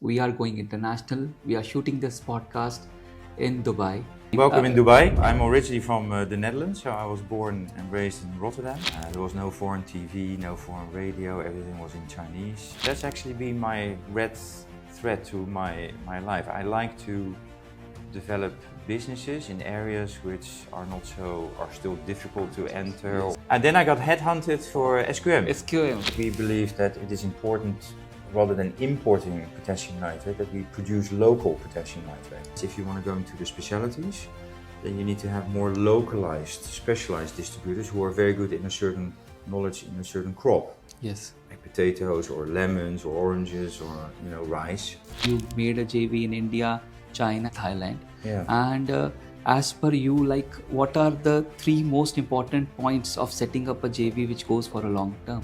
We are going international. We are shooting this podcast in Dubai. Welcome in Dubai. I'm originally from the Netherlands, so I was born and raised in Rotterdam. There was no foreign TV, no foreign radio, everything was in Chinese. That's actually been my red thread to my life. I like to develop businesses in areas which are still difficult to enter. Yes. And then I got headhunted for SQM. We believe that it is important, rather than importing potassium nitrate, that we produce local potassium nitrate. If you want to go into the specialties, then you need to have more localized, specialized distributors who are very good in a certain knowledge in a certain crop. Yes. Like potatoes or lemons or oranges or rice. You made a JV in India, China, Thailand. Yeah. And as per you, like, what are the three most important points of setting up a JV which goes for a long term?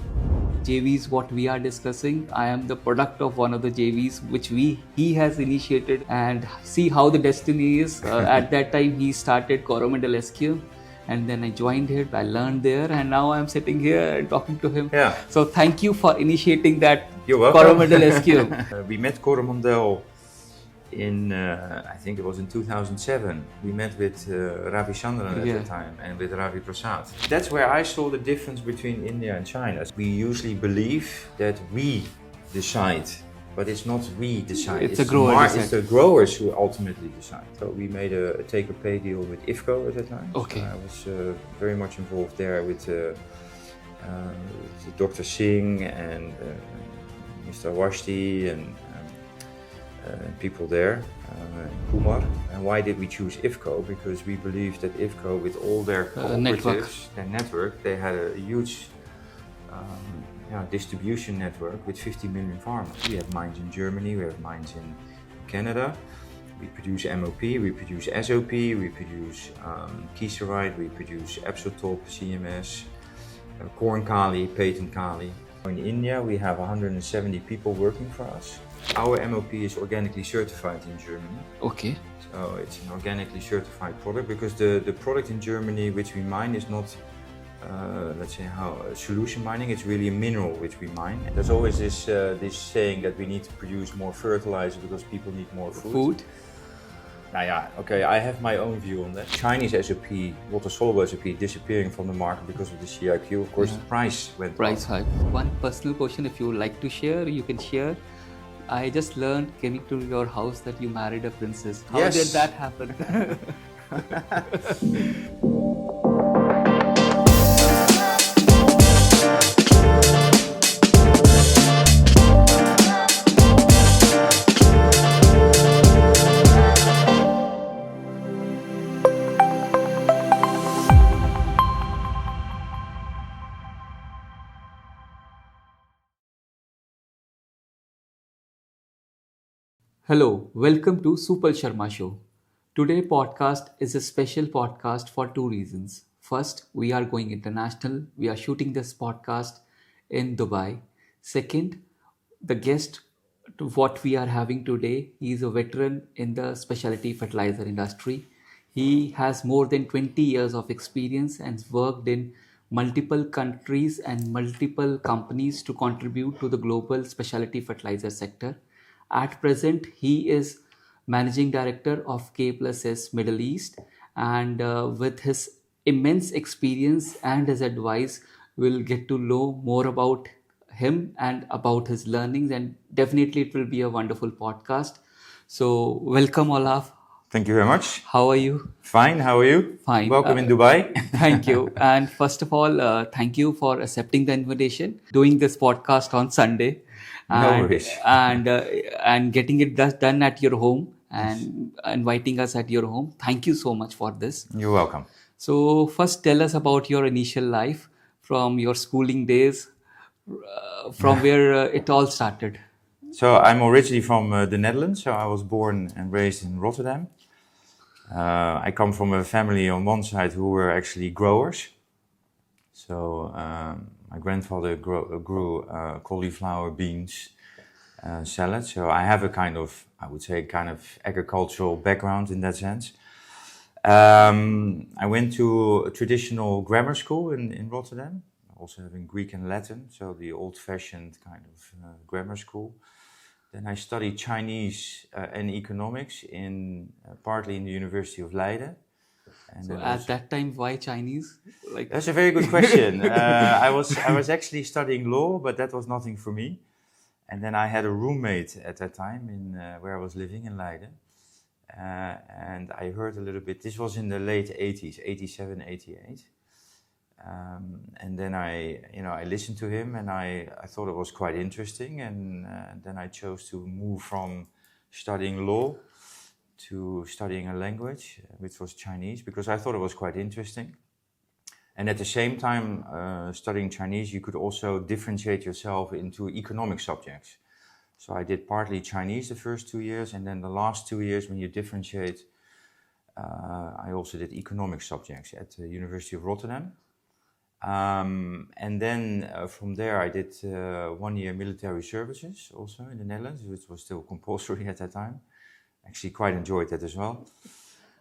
JVs, what we are discussing, I am the product of one of the JVs which he has initiated, and see how the destiny is. At that time he started Coromandel SQ, and then I joined it. I learned there, and now I'm sitting here and talking to him. Yeah. So thank you for initiating that. You're welcome. Coromandel SQ. We met Coromandel in, I think it was in 2007. We met with Ravi Chandran at the time and with Ravi Prasad. That's where I saw the difference between India and China. We usually believe that we decide, but it's not we decide. It's the growers who ultimately decide. So we made a take-or-pay deal with IFCO at the time. Okay. So I was very much involved there with Dr. Singh and Mr. Washti and people there, Kumar. And why did we choose IFCO? Because we believed that IFCO, with all their cooperatives, their network, they had a huge distribution network with 50 million farmers. We have mines in Germany, we have mines in Canada. We produce MOP, we produce SOP, we produce Kieserite, we produce Epsotop, CMS, corn kali, patent kali. In India, we have 170 people working for us. Our MOP is organically certified in Germany. Okay. So it's an organically certified product, because the product in Germany which we mine is not, let's say, solution mining. It's really a mineral which we mine. And there's always this saying that we need to produce more fertilizer because people need more food. Okay, I have my own view on that. Chinese SOP, water-soluble SOP, disappearing from the market because of the CIQ. Of course, the price went up. Hike. One personal question, if you would like to share, you can share. I just learned, coming to your house, that you married a princess. How did that happen? Hello, welcome to SUPAL Sharma Show. Today's podcast is a special podcast for two reasons. First, we are going international. We are shooting this podcast in Dubai. Second, the guest to what we are having today, he is a veteran in the specialty fertilizer industry. He has more than 20 years of experience and worked in multiple countries and multiple companies to contribute to the global specialty fertilizer sector. At present, he is managing director of K+S Middle East, and with his immense experience and his advice, we'll get to know more about him and about his learnings, and definitely it will be a wonderful podcast. So welcome, Olaf. Thank you very much. How are you? Fine, how are you? Fine. Welcome in Dubai. Thank you. And first of all, thank you for accepting the invitation, doing this podcast on Sunday. No worries. And getting it done at your home and inviting us at your home. Thank you so much for this. You're welcome. So first, tell us about your initial life, from your schooling days, from where it all started. So I'm originally from the Netherlands. So I was born and raised in Rotterdam. I come from a family on one side who were actually growers. So my grandfather grew cauliflower, beans, salad. So I have a kind of agricultural background in that sense. I went to a traditional grammar school in Rotterdam, also having Greek and Latin, so the old-fashioned kind of grammar school. Then I studied Chinese and economics partly in the University of Leiden. And So then at that time, why Chinese? Like that's a very good question. I was actually studying law, but that was nothing for me. And then I had a roommate at that time in where I was living in Leiden. And I heard a little bit, this was in the late 80s, 87, 88. And then I listened to him and I thought it was quite interesting. And then I chose to move from studying law to studying a language, which was Chinese, because I thought it was quite interesting. And at the same time, studying Chinese, you could also differentiate yourself into economic subjects. So I did partly Chinese the first 2 years, and then the last 2 years, when you differentiate, I also did economic subjects at the University of Rotterdam. And then from there, I did 1 year military services also in the Netherlands, which was still compulsory at that time. Actually, quite enjoyed that as well.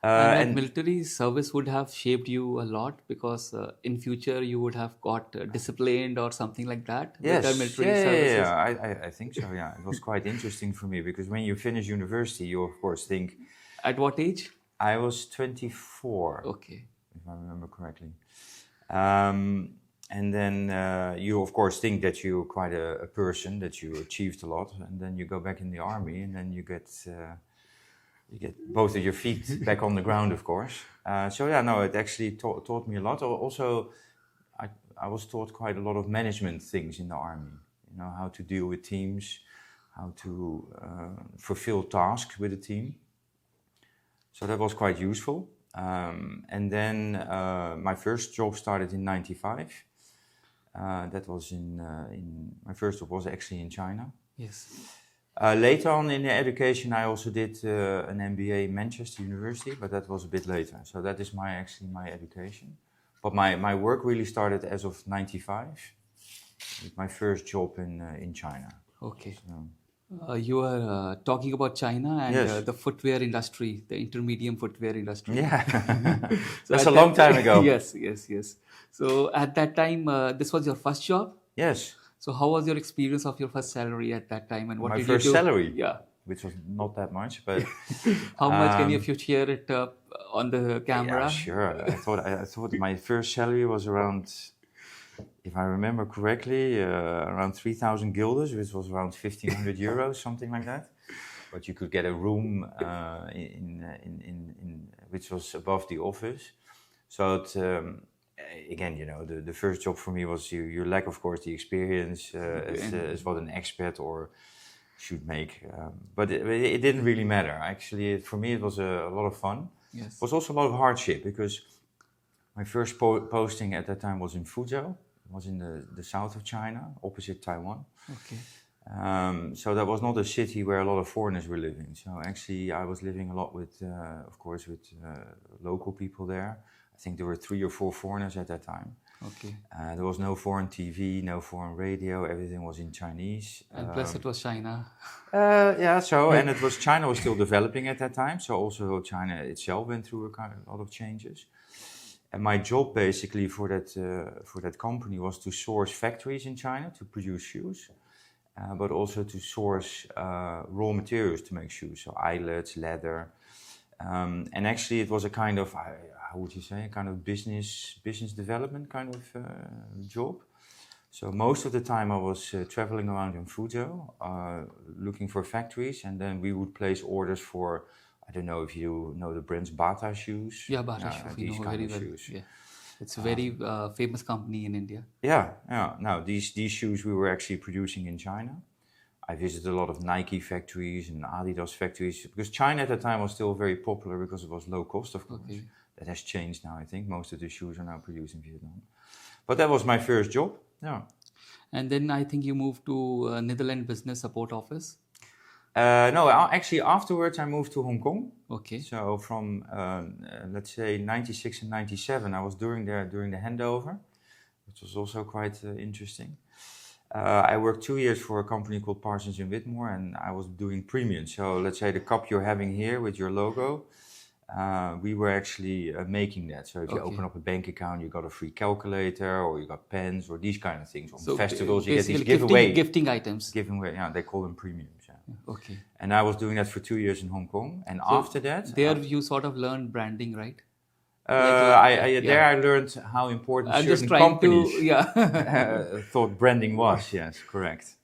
and military service would have shaped you a lot because in future you would have got disciplined or something like that Yes, with the military services. I think so. Yeah, it was quite interesting for me because when you finish university, you of course think. At what age? I was 24. Okay. If I remember correctly. And then you of course think that you're quite a person, that you achieved a lot, and then you go back in the army, and then you get both of your feet back on the ground, of course. So yeah, no, it actually taught me a lot. Also, I was taught quite a lot of management things in the army. You know, how to deal with teams, how to fulfill tasks with a team. So that was quite useful. And then my first job started in '95. That was my first job was actually in China. Yes. Later on in the education, I also did an MBA in Manchester University, but that was a bit later. So that is my education. But my work really started as of '95, with my first job in China. Okay. So, You were talking about China and Yes. the footwear industry, the intermediate footwear industry. yeah, So that's at a long that- time ago. Yes. So at that time, this was your first job. Yes, So how was your experience of your first salary at that time, and what my did first you do? salary, Yeah. which was not that much, but How much can you share it on the camera? yeah, sure. I thought my first salary was around, if I remember correctly, around 3,000 guilders, which was around 1,500 euros, something like that. But you could get a room in which was above the office. So it, again, you know, the first job for me was you lack, of course, the experience as what an expat or should make. But it didn't really matter. Actually, for me, it was a lot of fun. Yes. It was also a lot of hardship because my first posting at that time was in Fuzhou. It was in the south of China, opposite Taiwan. Okay. So that was not a city where a lot of foreigners were living. So actually, I was living a lot with, of course, with local people there. I think there were 3 or 4 foreigners at that time. Okay. There was no foreign TV, no foreign radio. Everything was in Chinese. And plus, it was China. Yeah. So and China was still developing at that time. So also China itself went through a lot of changes. And my job basically for that company was to source factories in China to produce shoes, but also to source raw materials to make shoes, so eyelets, leather, and actually it was a kind of how would you say, a kind of business development kind of job. So most of the time I was traveling around in Fuzhou, looking for factories, and then we would place orders for. I don't know if you know the brands Bata shoes. Yeah, Bata shoes, we these know kind very of well. shoes. Yeah. It's a very famous company in India. Yeah. Now these shoes we were actually producing in China. I visited a lot of Nike factories and Adidas factories because China at the time was still very popular because it was low cost, of course. Okay. That has changed now. I think most of the shoes are now produced in Vietnam. But that was my first job. Yeah. And then I think you moved to Netherlands Business Support Office. No, actually afterwards I moved to Hong Kong. Okay. So from let's say 96 and 97, I was during the handover, which was also quite interesting. I worked 2 years for a company called Parsons & Whitmore, and I was doing premium. So let's say the cup you're having here with your logo, we were actually making that. So if you open up a bank account, you got a free calculator, or you got pens, or these kind of things. On So festivals, you get these gifting items. Giving away, yeah, they call them premiums. Yeah. Okay. And I was doing that for 2 years in Hong Kong. And so after that... There you sort of learned branding, right? There I learned how important certain companies thought branding was. Yes, correct.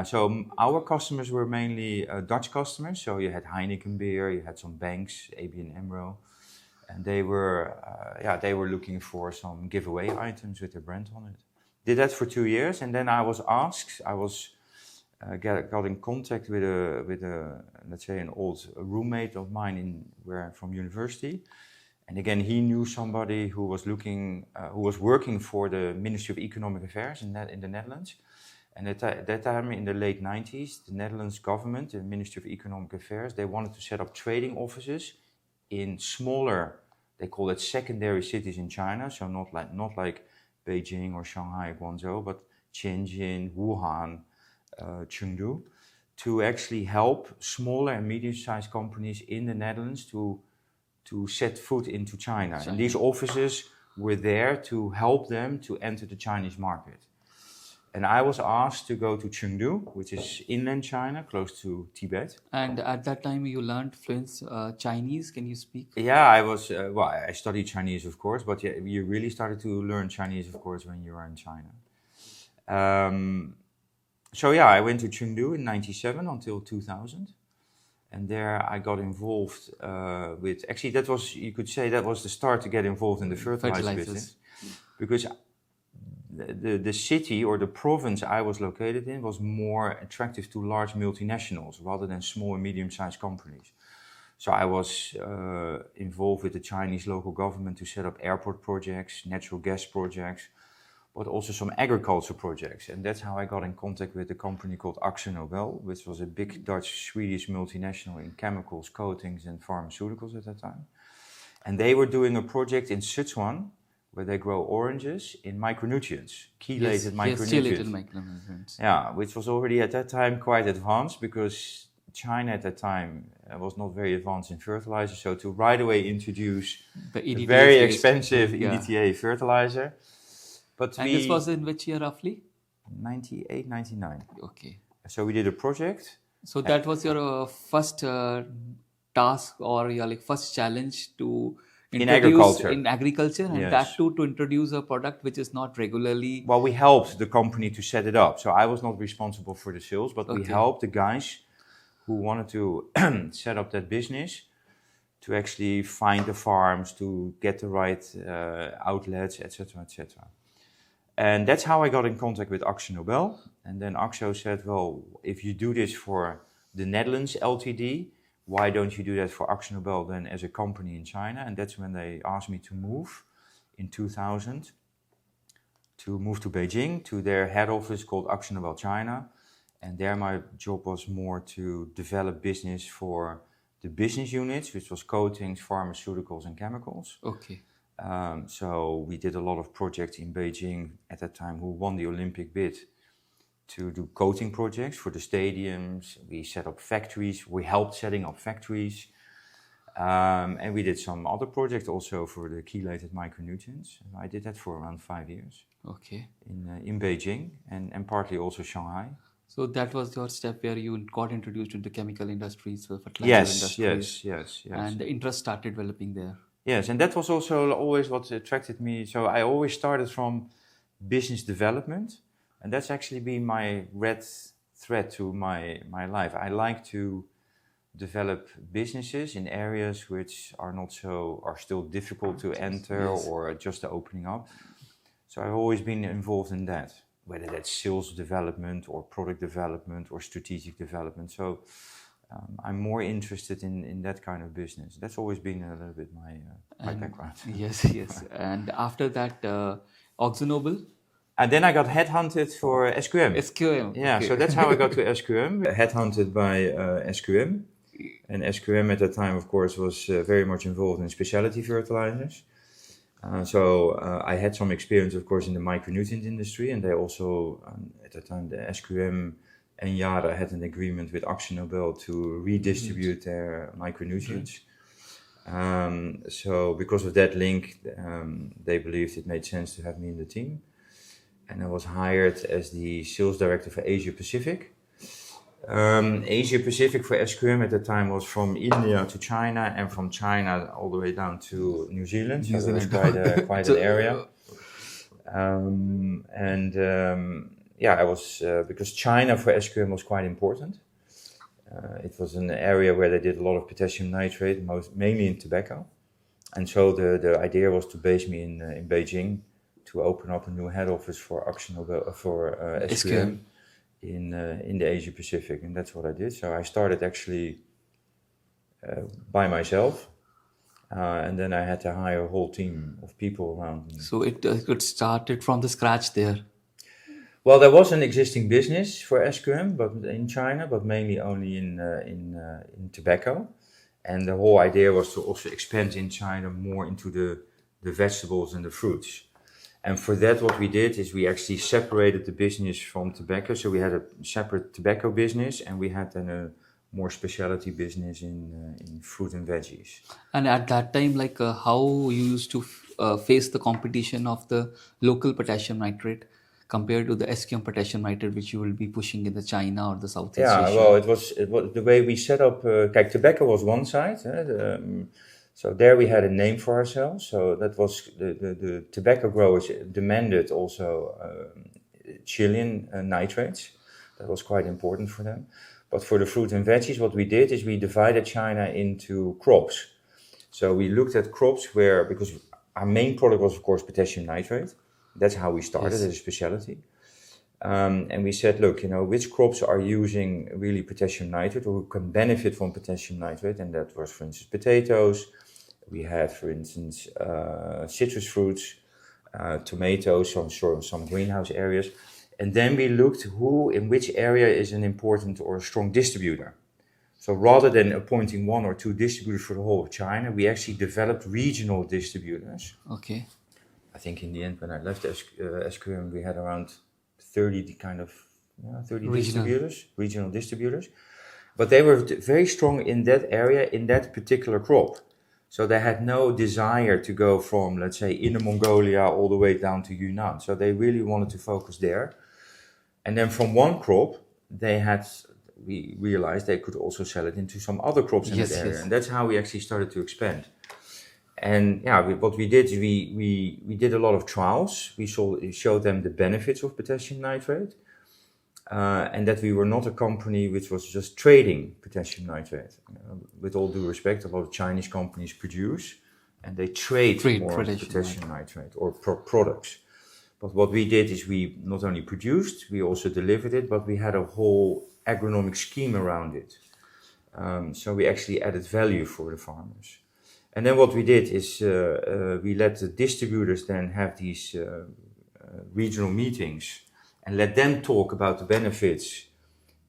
So our customers were mainly Dutch customers. So you had Heineken beer, you had some banks, ABN AMRO, and they were looking for some giveaway items with their brand on it. Did that for 2 years, and then I was asked. Got in contact with a let's say an old roommate of mine from university. And again, he knew somebody who was working for the Ministry of Economic Affairs in the Netherlands. And at that time, in the late 90s, the Netherlands government, the Ministry of Economic Affairs, they wanted to set up trading offices in smaller, they call it secondary cities in China. So not like Beijing or Shanghai, Guangzhou, but Tianjin, Wuhan, Chengdu, to actually help smaller and medium-sized companies in the Netherlands to set foot into China. And these offices were there to help them to enter the Chinese market. And I was asked to go to Chengdu, which is inland China, close to Tibet. And at that time you learned fluent Chinese. Can you speak? Yeah, I studied Chinese, of course, but yeah, you really started to learn Chinese, of course, when you were in China. I went to Chengdu in 97 until 2000. And there I got involved with, actually you could say that was the start to get involved in the fertilizer business. Because the city or the province I was located in was more attractive to large multinationals rather than small and medium-sized companies. So I was involved with the Chinese local government to set up airport projects, natural gas projects, but also some agriculture projects. And that's how I got in contact with a company called AkzoNobel, which was a big Dutch-Swedish multinational in chemicals, coatings and pharmaceuticals at that time. And they were doing a project in Sichuan where they grow oranges in micronutrients, chelated micronutrients. Yeah, which was already at that time quite advanced because China at that time was not very advanced in fertilizer. So to right away introduce a very expensive EDTA fertilizer. And this was in which year roughly? 98, 99. Okay. So we did a project. So that was your first task or your first challenge to introduce in agriculture, and that too to introduce a product which is not regularly... Well, we helped the company to set it up. So I was not responsible for the sales, but we helped the guys who wanted to set up that business to actually find the farms, to get the right outlets, etc., etc. And that's how I got in contact with AkzoNobel. And then Akzo said, well, if you do this for the Netherlands Ltd, why don't you do that for AkzoNobel then as a company in China? And that's when they asked me to move in 2000, to move to Beijing, to their head office called AkzoNobel China. And there my job was more to develop business for the business units, which was coatings, pharmaceuticals and chemicals. Okay. So we did a lot of projects in Beijing at that time, who won the Olympic bid to do coating projects for the stadiums. We set up factories. We helped setting up factories. And we did some other projects also for the chelated micronutrients. I did that for around 5 years. Okay. In Beijing and partly also Shanghai. So that was your step where you got introduced into chemical industries, fertilizer industries. Yes. And the interest started developing there. Yes, and that was also always what attracted me. So I always started from business development, and that's actually been my red thread to my life. I like to develop businesses in areas which are still difficult to enter or just opening up. So I've always been involved in that, whether that's sales development or product development or strategic development. So I'm more interested in that kind of business. That's always been a little bit my background. Yes. And after that, AkzoNobel? And then I got headhunted for SQM. SQM. Yeah, okay. So that's how I got to SQM. Headhunted by SQM. And SQM at that time, of course, was very much involved in specialty fertilizers. So I had some experience, of course, in the micronutrient industry. And they also, at that time, the SQM and Yara had an agreement with AkzoNobel to redistribute their micronutrients. So because of that link, they believed it made sense to have me in the team. And I was hired as the sales director for Asia Pacific. Asia Pacific for SQM at the time was from India to China, and from China all the way down to New Zealand. So it was quite an area. I was because China for SQM was quite important. It was an area where they did a lot of potassium nitrate, mainly in tobacco. And so the idea was to base me in Beijing, to open up a new head office for SQM in the Asia Pacific, and that's what I did. So I started actually by myself, and then I had to hire a whole team of people around me. So it started from the scratch there. Well, there was an existing business for SQM, but in China, but mainly only in tobacco. And the whole idea was to also expand in China more into the vegetables and the fruits. And for that, what we did is we actually separated the business from tobacco. So we had a separate tobacco business, and we had then a more specialty business in fruit and veggies. And at that time, how you used to face the competition of the local potassium nitrate compared to the SQM potassium nitrate, which you will be pushing in the China or the Southeast Asia? Well, it was the way we set up. Tobacco was one side. So there we had a name for ourselves. So that was the tobacco growers demanded also Chilean nitrates. That was quite important for them. But for the fruit and veggies, what we did is we divided China into crops. So we looked at crops because our main product was, of course, potassium nitrate. That's how we started as a specialty. And we said, look, which crops are using really potassium nitrate or who can benefit from potassium nitrate? And that was, for instance, potatoes. We had, for instance, citrus fruits, tomatoes, some greenhouse areas. And then we looked in which area is an important or a strong distributor. So rather than appointing one or two distributors for the whole of China, we actually developed regional distributors. Okay. I think in the end, when I left SQM, we had around 30 regional distributors. But they were very strong in that area, in that particular crop. So they had no desire to go from, let's say, Inner Mongolia all the way down to Yunnan. So they really wanted to focus there. And then from one crop, we realized they could also sell it into some other crops in that area. Yes. And that's how we actually started to expand. And what we did is we did a lot of trials. We showed them the benefits of potassium nitrate, and that we were not a company which was just trading potassium nitrate. With all due respect, a lot of Chinese companies produce, and they trade more potassium nitrate or products. But what we did is we not only produced, we also delivered it, but we had a whole agronomic scheme around it. So we actually added value for the farmers. And then what we did is we let the distributors then have these regional meetings and let them talk about the benefits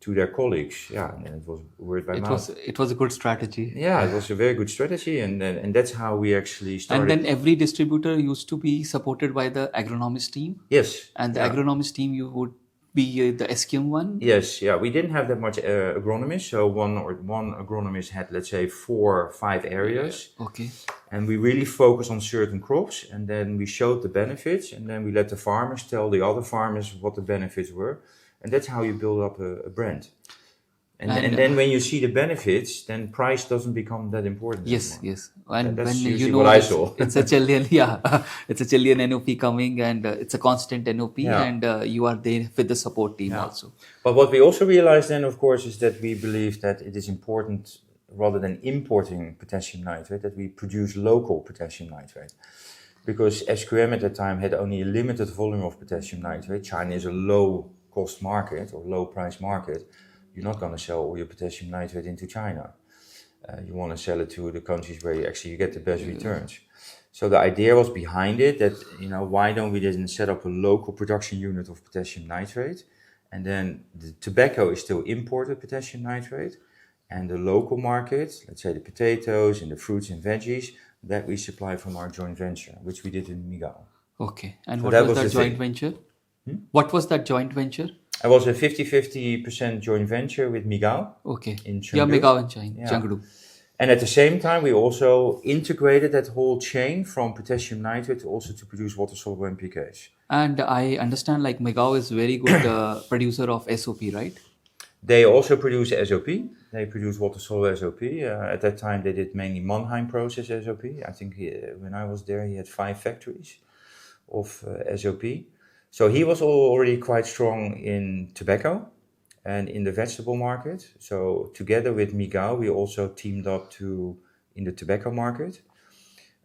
to their colleagues. And then it was word by mouth. It was a good strategy. Yeah, it was a very good strategy, and that's how we actually started. And then every distributor used to be supported by the agronomist team? Yes. And the agronomist team, you would be the SQM one? Yes, we didn't have that much agronomists, so one agronomist had, let's say, 4 or 5 areas. Okay. And we really focused on certain crops, and then we showed the benefits, and then we let the farmers tell the other farmers what the benefits were. And that's how you build up a brand. And then when you see the benefits, then price doesn't become that important anymore. Yes. And that's when usually what I saw. It's a Chilean, it's a Chilean NOP coming, and it's a constant NOP, and you are there with the support team also. But what we also realized then, of course, is that we believe that it is important, rather than importing potassium nitrate, that we produce local potassium nitrate. Because SQM at the time had only a limited volume of potassium nitrate. China is a low-cost market or low-price market. You're not going to sell all your potassium nitrate into China. You want to sell it to the countries where you get the best returns. So the idea was behind it that, why don't we then set up a local production unit of potassium nitrate? And then the tobacco is still imported potassium nitrate. And the local market, let's say the potatoes and the fruits and veggies, that we supply from our joint venture, which we did in Migao. Okay. And so what was that joint venture? What was that joint venture? It was a 50-50% joint venture with Migao. Okay. In Chengdu. Migao in China, Chengdu. And at the same time, we also integrated that whole chain from potassium nitrate also to produce water-soluble NPKs. And I understand like Megao is very good producer of SOP, right? They also produce SOP. They produce water-soluble SOP. At that time, they did mainly Mannheim process SOP. I think when I was there, he had 5 factories of SOP. So he was already quite strong in tobacco and in the vegetable market. So together with Miguel, we also teamed up in the tobacco market,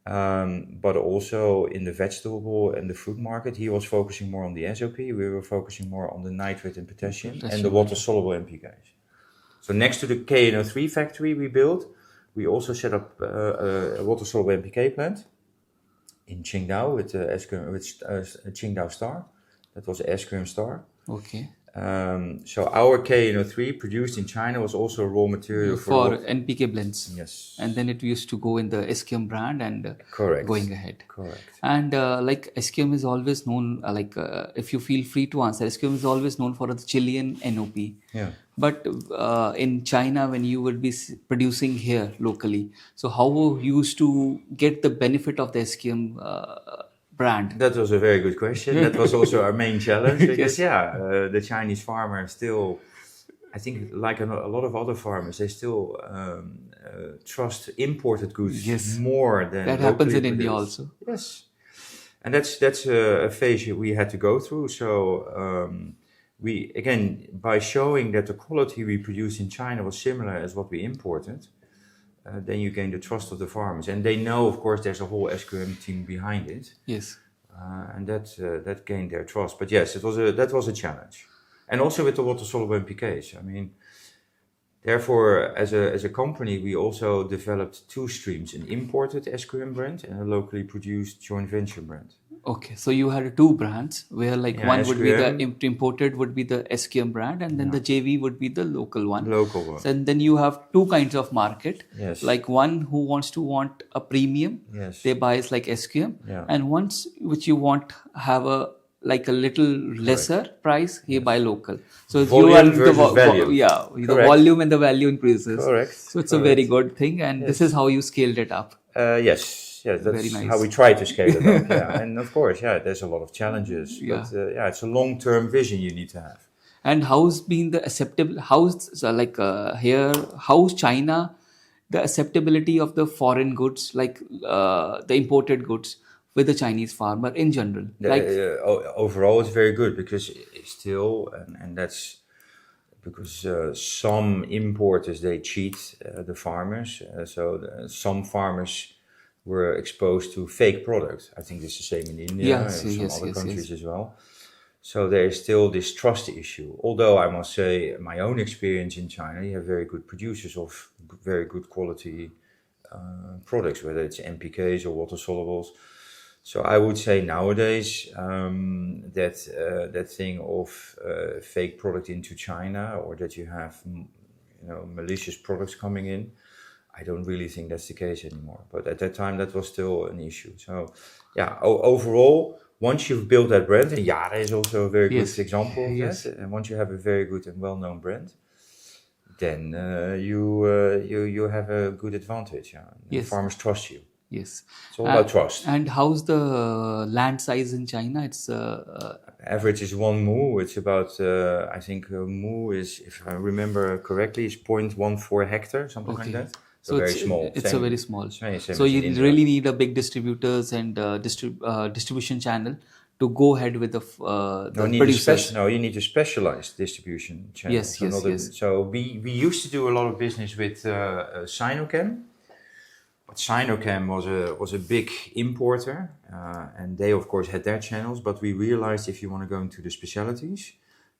but also in the vegetable and the fruit market. He was focusing more on the SOP. We were focusing more on the nitrate and potassium and the water-soluble NPKs. So next to the KNO3 factory we built, we also set up a water-soluble NPK plant in Qingdao with Qingdao Star. That was SQM Star. Okay. So our KNO3 produced in China was also a raw material for NPK blends. Yes. And then it used to go in the SQM brand and Correct. Going ahead. Correct. And like SQM is always known, if you feel free to answer, SQM is always known for the Chilean NOP. Yeah. But in China, when you would be producing here locally, so how you used to get the benefit of the SQM brand? That was a very good question. That was also our main challenge because the Chinese farmer still, I think like a lot of other farmers, they still trust imported goods more than that happens in produced. India also. Yes, and that's a phase we had to go through. So we again, by showing that the quality we produced in China was similar as what we imported, then you gain the trust of the farmers, and they know, of course, there's a whole SQM team behind it. Yes, and that gained their trust. But yes, that was a challenge, and also with the water-soluble NPKs. I mean, therefore, as a company, we also developed 2 streams: an imported SQM brand and a locally produced joint venture brand. Okay, so you had 2 brands where one SQM, would be the imported would be the SQM brand, and then the JV would be the local one. Local one. So, and then you have 2 kinds of market. Yes. Like one who want a premium, Yes. they buys like SQM, Yeah. and ones which you want have a little lesser price, he buy local. So Volume versus value. the volume and the value increases. Correct. So it's a very good thing, and this is how you scaled it up. Yes, that's Very nice. how we try to scale it up. And of course, there's a lot of challenges. But it's a long-term vision you need to have. And how's been the how's China, the acceptability of the foreign goods, the imported goods with the Chinese farmer in general? Overall, it's very good because it's still, and that's because some importers, they cheat the farmers. Some farmers were exposed to fake products. I think it's the same in India and some other countries as well. So there is still this trust issue. Although I must say, my own experience in China, you have very good producers of very good quality products, whether it's NPKs or water solubles. So I would say nowadays that thing of fake product into China, or that you have malicious products coming in, I don't really think that's the case anymore. But at that time, that was still an issue. So overall, once you've built that brand, and Yara is also a very good example of that, and once you have a very good and well-known brand, then you have a good advantage. Farmers trust you. Yes. It's all about trust. And how's the land size in China? It's average is 1 mu. It's about I think a mu is, if I remember correctly, is 0.14 hectare, something like that. So very small. It's a very small. Same so you really need a big distributors and distribution channel to go ahead with the producers. You need a specialized distribution channel. Yes. So we used to do a lot of business with Sinochem. But Sinochem was a big importer, and they of course had their channels. But we realized if you want to go into the specialties,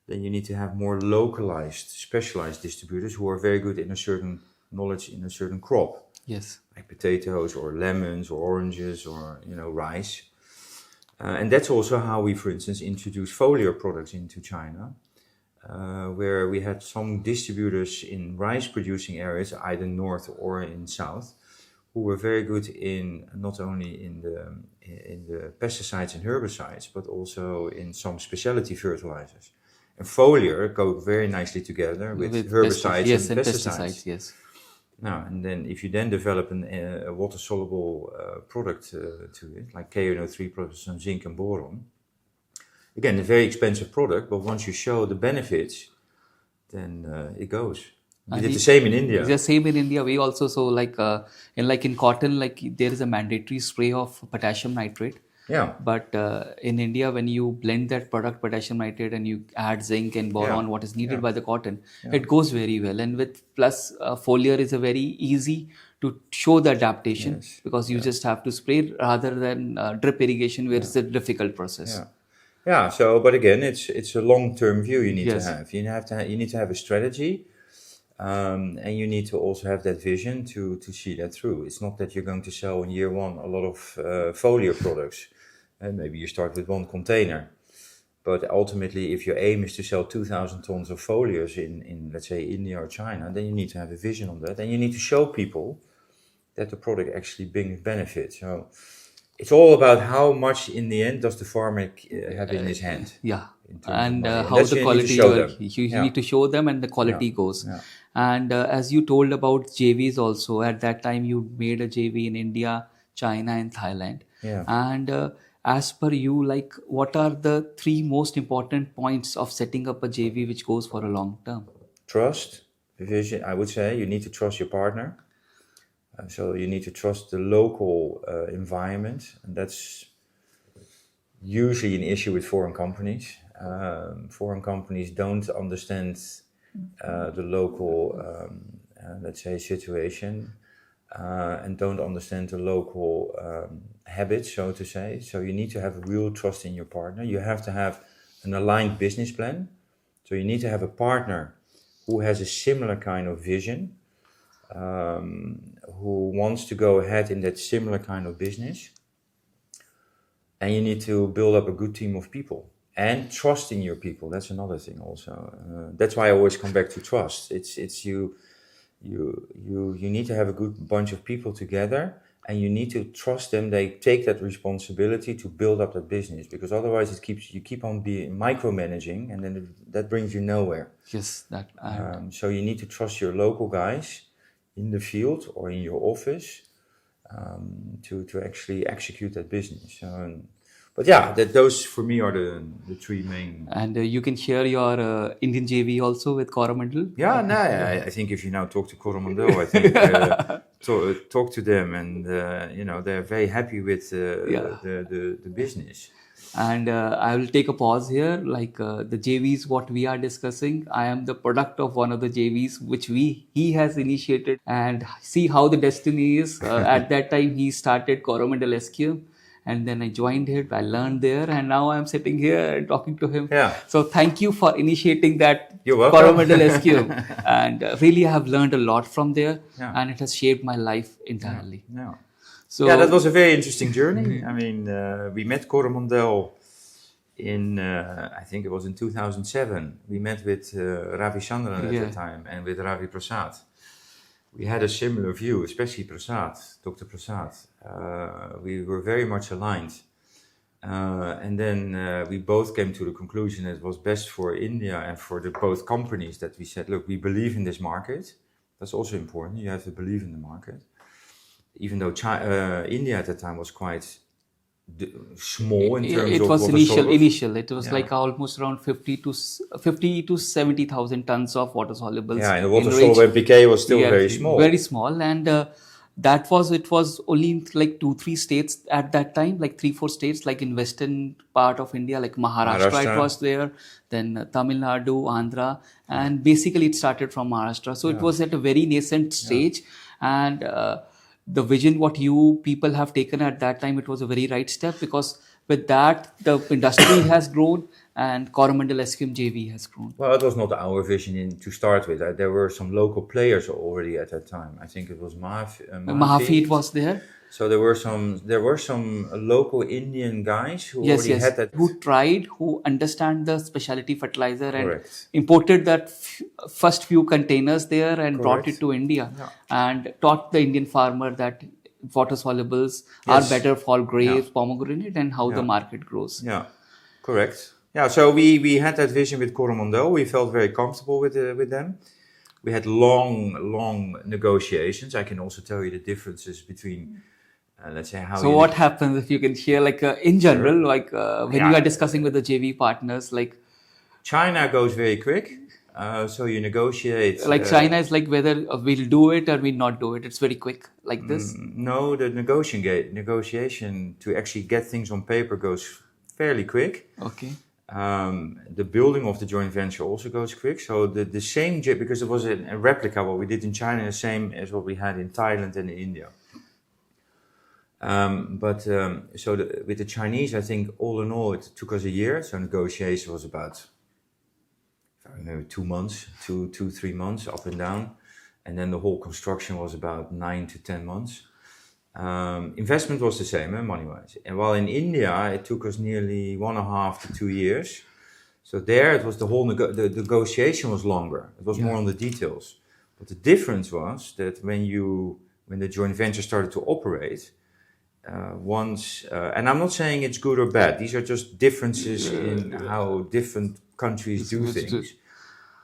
then you need to have more localized, specialized distributors who are very good in a certain knowledge in a certain crop. Yes, like potatoes or lemons or oranges or rice. And that's also how we, for instance, introduced foliar products into China, where we had some distributors in rice-producing areas, either north or in south, who were very good in not only in the pesticides and herbicides, but also in some specialty fertilizers. And foliar go very nicely together with herbicides and pesticides. Yes. Now, and then if you then develop a water-soluble product to it, like KNO3 plus some zinc and boron, again, a very expensive product, but once you show the benefits, then it goes. We did the same in India. The same in India. We also saw in cotton, like there is a mandatory spray of potassium nitrate. Yeah. But in India, when you blend that product, potassium nitrate, and you add zinc and boron, what is needed by the cotton, it goes very well. And with plus foliar is a very easy to show the adaptation because you just have to spray rather than drip irrigation, where it's a difficult process. Yeah. So, but again, it's a long-term view you need to have. You need to have a strategy. And you need to also have that vision to see that through. It's not that you're going to sell in year one a lot of foliar products. And maybe you start with one container. But ultimately, if your aim is to sell 2,000 tons of foliars in, let's say, India or China, then you need to have a vision on that. And you need to show people that the product actually brings benefit. So it's all about how much, in the end, does the farmer have in his hand. And how the quality you need to show them, and the quality goes. And as you told about JVs also, at that time you made a JV in India, China and Thailand. And as per you, like what are the 3 most important points of setting up a JV which goes for a long term? Trust, vision. I would say you need to trust your partner. So you need to trust the local environment, and that's usually an issue with foreign companies. Foreign companies don't understand the local, let's say, situation, and don't understand the local habits, so to say. So you need to have real trust in your partner. You have to have an aligned business plan. So you need to have a partner who has a similar kind of vision, who wants to go ahead in that similar kind of business. And you need to build up a good team of people. And trust in your people, that's another thing also. That's why I always come back to trust. It's you need to have a good bunch of people together, and you need to trust them. They take that responsibility to build up that business, because otherwise you keep on being micromanaging, and then that brings you nowhere. So you need to trust your local guys in the field or in your office to actually execute that business. But yeah, those for me are the 3 main. And you can share your Indian JV also with Coromandel? I think if you now talk to Coromandel, I think talk to them, and they're very happy with the business. And I will take a pause here. Like the JVs, what we are discussing, I am the product of one of the JVs which he has initiated, and see how the destiny is. At that time, he started Coromandel SQ. And then I joined it, I learned there, and now I'm sitting here and talking to him. So thank you for initiating that Coromandel SQ. And really I have learned a lot from there, and it has shaped my life entirely. So that was a very interesting journey. I mean, we met Coromandel in, I think it was in 2007. We met with Ravi Chandran at the time, and with Ravi Prasad. We had a similar view, especially Prasad, Dr. Prasad. We were very much aligned. And then we both came to the conclusion that it was best for India and for both companies that we said, look, we believe in this market. That's also important. You have to believe in the market. Even though India at the time was quite small in terms of... It was initial. It was like almost around 50 to 70,000 tons of water solubles. And the water soluble NPK was still very small. Very small. And it was only in like 2-3 states at that time, like 3-4 states, like in western part of India, like Maharashtra. It was there, then Tamil Nadu, Andhra, and basically it started from Maharashtra. So it was at a very nascent stage, and the vision what you people have taken at that time, it was a very right step, because with that the industry has grown and Coromandel SQM JV has grown. Well, it was not our vision to start with. There were some local players already at that time. I think it was Mahafeed was there. So there were some local Indian guys who already had that. Who tried, who understand the specialty fertilizer and imported that first few containers there and brought it to India and taught the Indian farmer that water solubles are better for grapes, pomegranate, and how the market grows. Correct. So we had that vision with Coromandel. We felt very comfortable with them. We had long negotiations. I can also tell you the differences between, let's say, how. So what happens if you can share, like in general, like when you are discussing with the JV partners, like China goes very quick. So you negotiate. Like China is like whether we'll do it or we'll not do it. It's very quick, like this. No, the negotiation to actually get things on paper goes fairly quick. Okay. The building of the joint venture also goes quick. So the same, because it was a replica, what we did in China, the same as what we had in Thailand and in India. With the Chinese, I think all in all, it took us a year. So negotiation was about, maybe 2 months, 3 months up and down. And then the whole construction was about 9 to 10 months. Investment was the same, money-wise. And while in India, it took us nearly 1.5 to 2 years. So there, it was the whole the negotiation was longer. It was more on the details. But the difference was that when the joint venture started to operate, and I'm not saying it's good or bad. These are just differences in how different countries do things.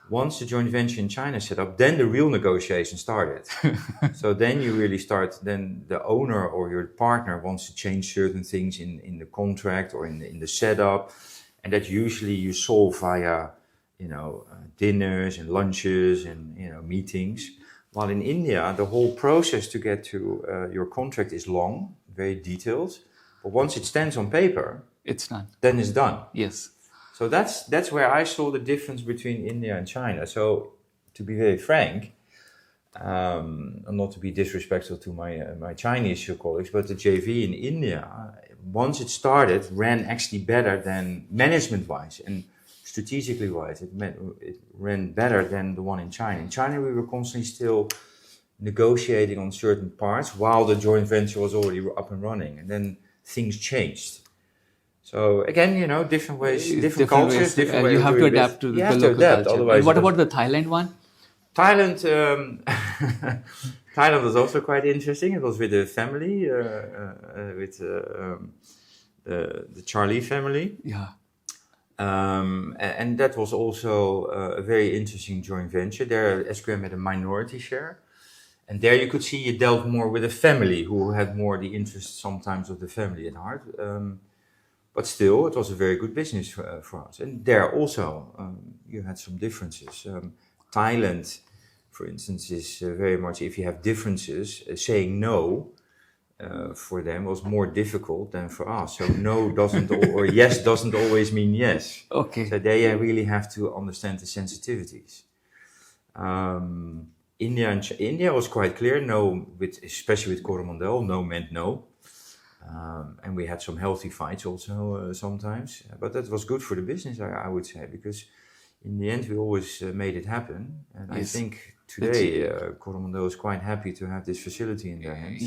Once the joint venture in China set up, then the real negotiation started. So then you really start, then the owner or your partner wants to change certain things in the contract or in the setup. And that usually you solve via, dinners and lunches and, meetings. While in India, the whole process to get to your contract is long, very detailed. But once it stands on paper, it's done. Then it's done. Yes. So that's where I saw the difference between India and China. So to be very frank, and not to be disrespectful to my Chinese colleagues, but the JV in India, once it started, ran actually better than management-wise and strategically wise. It ran better than the one in China. In China, we were constantly still negotiating on certain parts while the joint venture was already up and running, and then things changed. So again, different ways, different cultures, ways. Different ways. You have to adapt to the local culture. Otherwise, and what about the Thailand one? Thailand was also quite interesting. It was with a family, with the Charlie family. Yeah. And that was also a very interesting joint venture. There, SQM had a minority share. And there you could see you dealt more with a family who had more the interest sometimes of the family at heart. But still, it was a very good business for us. And there also, you had some differences. Thailand, for instance, is very much, if you have differences, saying no for them was more difficult than for us. So no doesn't, or yes doesn't always mean yes. Okay. So they really have to understand the sensitivities. India was quite clear, no, especially with Coromandel, no meant no. And we had some healthy fights also sometimes, but that was good for the business, I would say, because in the end we always made it happen. And yes. I think today Coromandel is quite happy to have this facility in their hands.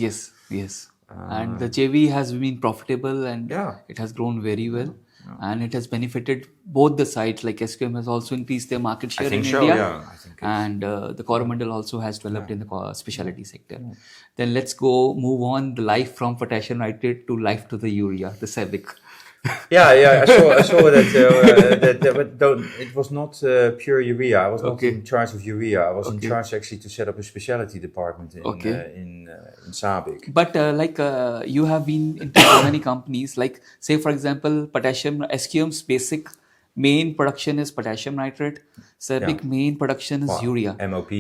Yes. And the JV has been profitable and it has grown very well. And it has benefited both the sides. Like SQM has also increased their market share in India. Yeah, I think and the Coromandel also has developed in the specialty sector. Then let's move on the life from potassium nitrate to life to the urea, the SEBIC. I saw that. But it was not pure urea. I was not in charge of urea. I was in charge actually to set up a specialty department in SABIC. But you have been into so many companies. Like say for example, potassium SQM's basic main production is potassium nitrate. SABIC main production is urea. MOP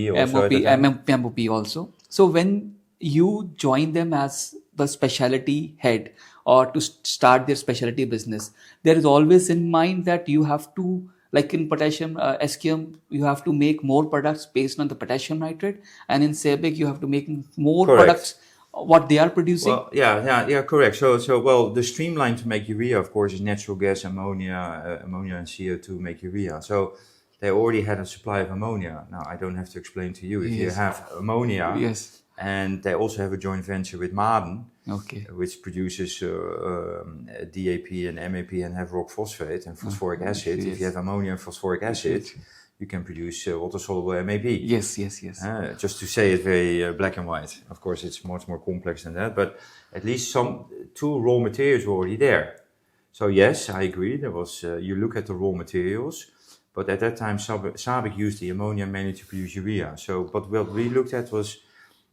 also. So when you join them as the specialty head, or to start their specialty business, there is always in mind that you have to, like in potassium SQM, you have to make more products based on the potassium nitrate, and in SABIC you have to make more products what they are producing. Well, correct. So the streamline to make urea, of course, is natural gas, ammonia and CO2 make urea. So they already had a supply of ammonia. Now I don't have to explain to you if you have ammonia. Yes. And they also have a joint venture with Maden, which produces DAP and MAP and have rock phosphate and phosphoric acid. If you have ammonia and phosphoric acid, you can produce water-soluble MAP. Yes. Just to say it very black and white. Of course, it's much more complex than that, but at least two raw materials were already there. So yes, I agree. There was you look at the raw materials, But at that time, SABIC used the ammonia mainly to produce urea. So, but what we looked at was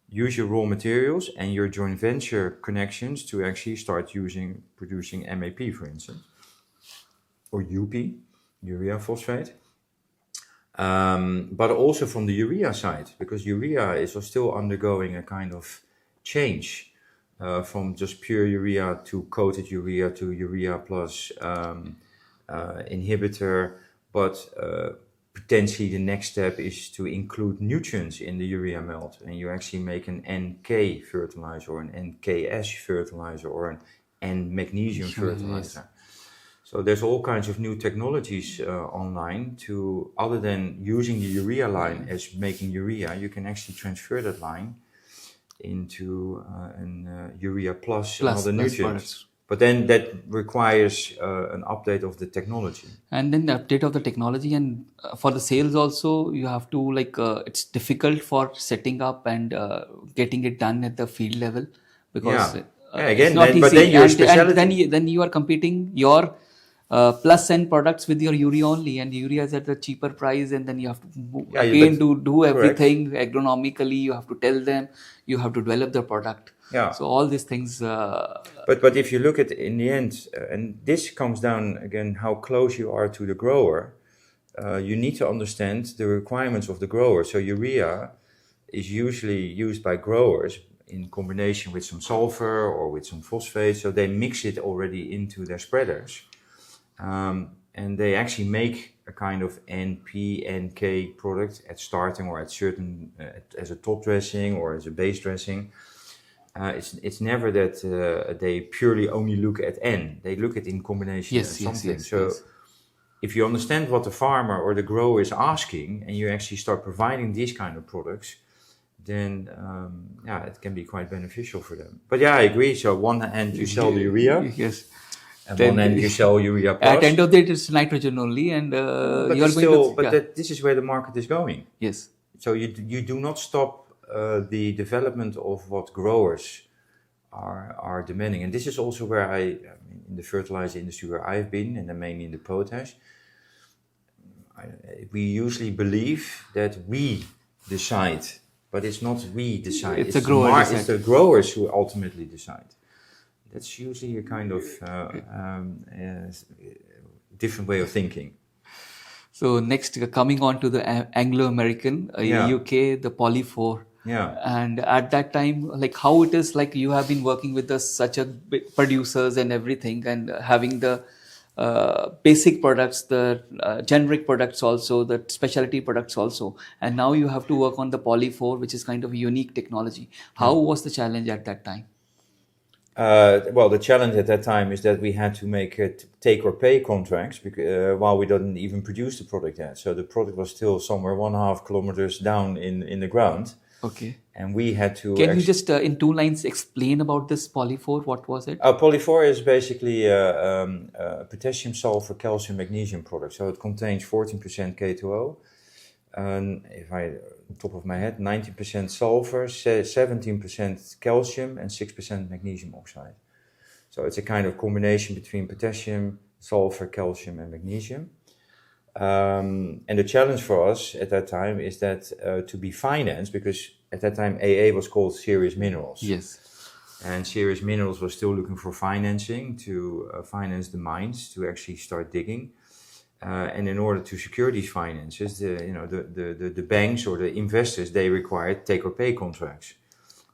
use your raw materials and your joint venture connections to actually start producing MAP, for instance, or UP, urea phosphate. But also from the urea side, because urea is still undergoing a kind of change from just pure urea to coated urea to urea plus inhibitor. But potentially the next step is to include nutrients in the urea melt, and you actually make an NK fertilizer or an NKS fertilizer or an N-magnesium fertilizer. So there's all kinds of new technologies online to, other than using the urea line as making urea, you can actually transfer that line into urea plus and other nutrients. Products. But then that requires an update of the technology. And then the update of the technology, and for the sales also, you have to it's difficult for setting up and getting it done at the field level, because again, it's not easy. But then your specialty. And then you are competing your plus end products with your urea only, and urea is at a cheaper price, and then you have to do everything agronomically. You have to tell them, you have to develop the product. So all these things. But if you look at in the end, and this comes down again how close you are to the grower, you need to understand the requirements of the grower. So urea is usually used by growers in combination with some sulfur or with some phosphate. So they mix it already into their spreaders. And they actually make a kind of NP, NK product at starting or at certain, as a top dressing or as a base dressing. It's never that they purely only look at N. They look at in combination with something. So if you understand what the farmer or the grower is asking, and you actually start providing these kind of products, then it can be quite beneficial for them. But I agree. So one hand you sell the urea. Yes. And one end you sell urea plus. At the end of the day, it's nitrogen only, and this is where the market is going. Yes. So you do not stop the development of what growers are demanding, and this is also where in the fertilizer industry where I've been, and then mainly in the potash, we usually believe that we decide, but it's not we decide. It's the growers who ultimately decide. That's usually a kind of different way of thinking. So next, coming on to the Anglo-American, UK, the Poly 4. Yeah. And at that time, how it is, you have been working with such a big producers and everything, and having the basic products, the generic products also, the specialty products also. And now you have to work on the Poly 4, which is kind of a unique technology. How was the challenge at that time? Well, the challenge at that time is that we had to make take or pay contracts while we didn't even produce the product yet. So the product was still somewhere 1.5 kilometers down in the ground. Okay. And we had to... Can you just in 2 lines explain about this Poly 4? What was it? Poly 4 is basically a potassium, sulfur, calcium, magnesium product. So it contains 14% K2O. And if top of my head, 19% sulfur, 17% calcium, and 6% magnesium oxide. So it's a kind of combination between potassium, sulfur, calcium, and magnesium. And the challenge for us at that time is that to be financed, because at that time AA was called Serious Minerals. Yes. And Serious Minerals was still looking for financing to finance the mines to actually start digging. And in order to secure these finances, the banks or the investors, they required take or pay contracts.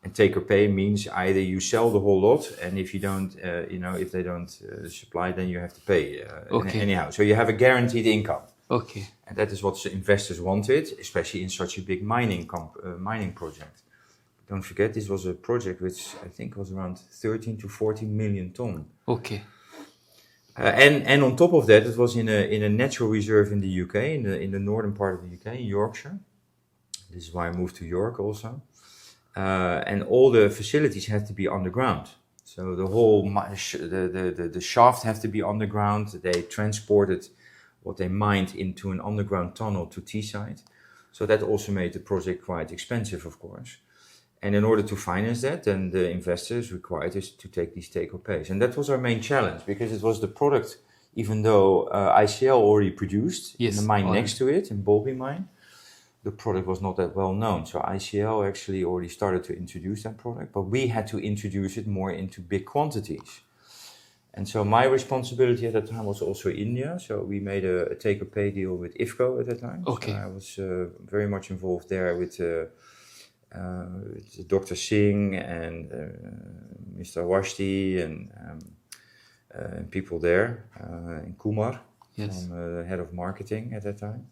And take or pay means either you sell the whole lot, and if you don't, if they don't supply, then you have to pay anyhow. So you have a guaranteed income. Okay. And that is what the investors wanted, especially in such a big mining project. Don't forget, this was a project which I think was around 13 to 14 million ton. Okay. And on top of that, it was in a natural reserve in the UK, in the northern part of the UK, in Yorkshire. This is why I moved to York also. And all the facilities had to be underground. So the whole the shaft had to be underground. They transported what they mined into an underground tunnel to Teesside. So that also made the project quite expensive, of course. And in order to finance that, then the investors required us to take these take or pays. And that was our main challenge, because it was the product even though ICL already produced in Yes, the mine already. next to it, in Bolby mine, the product was not that well known. So ICL actually already started to introduce that product, but we had to introduce it more into big quantities. And so my responsibility at that time was also India. So we made a take-or-pay deal with IFCO at that time. Okay. So I was very much involved there with Dr. Singh and Mr. Washti and people there in Kumar, Yes. the head of marketing at that time.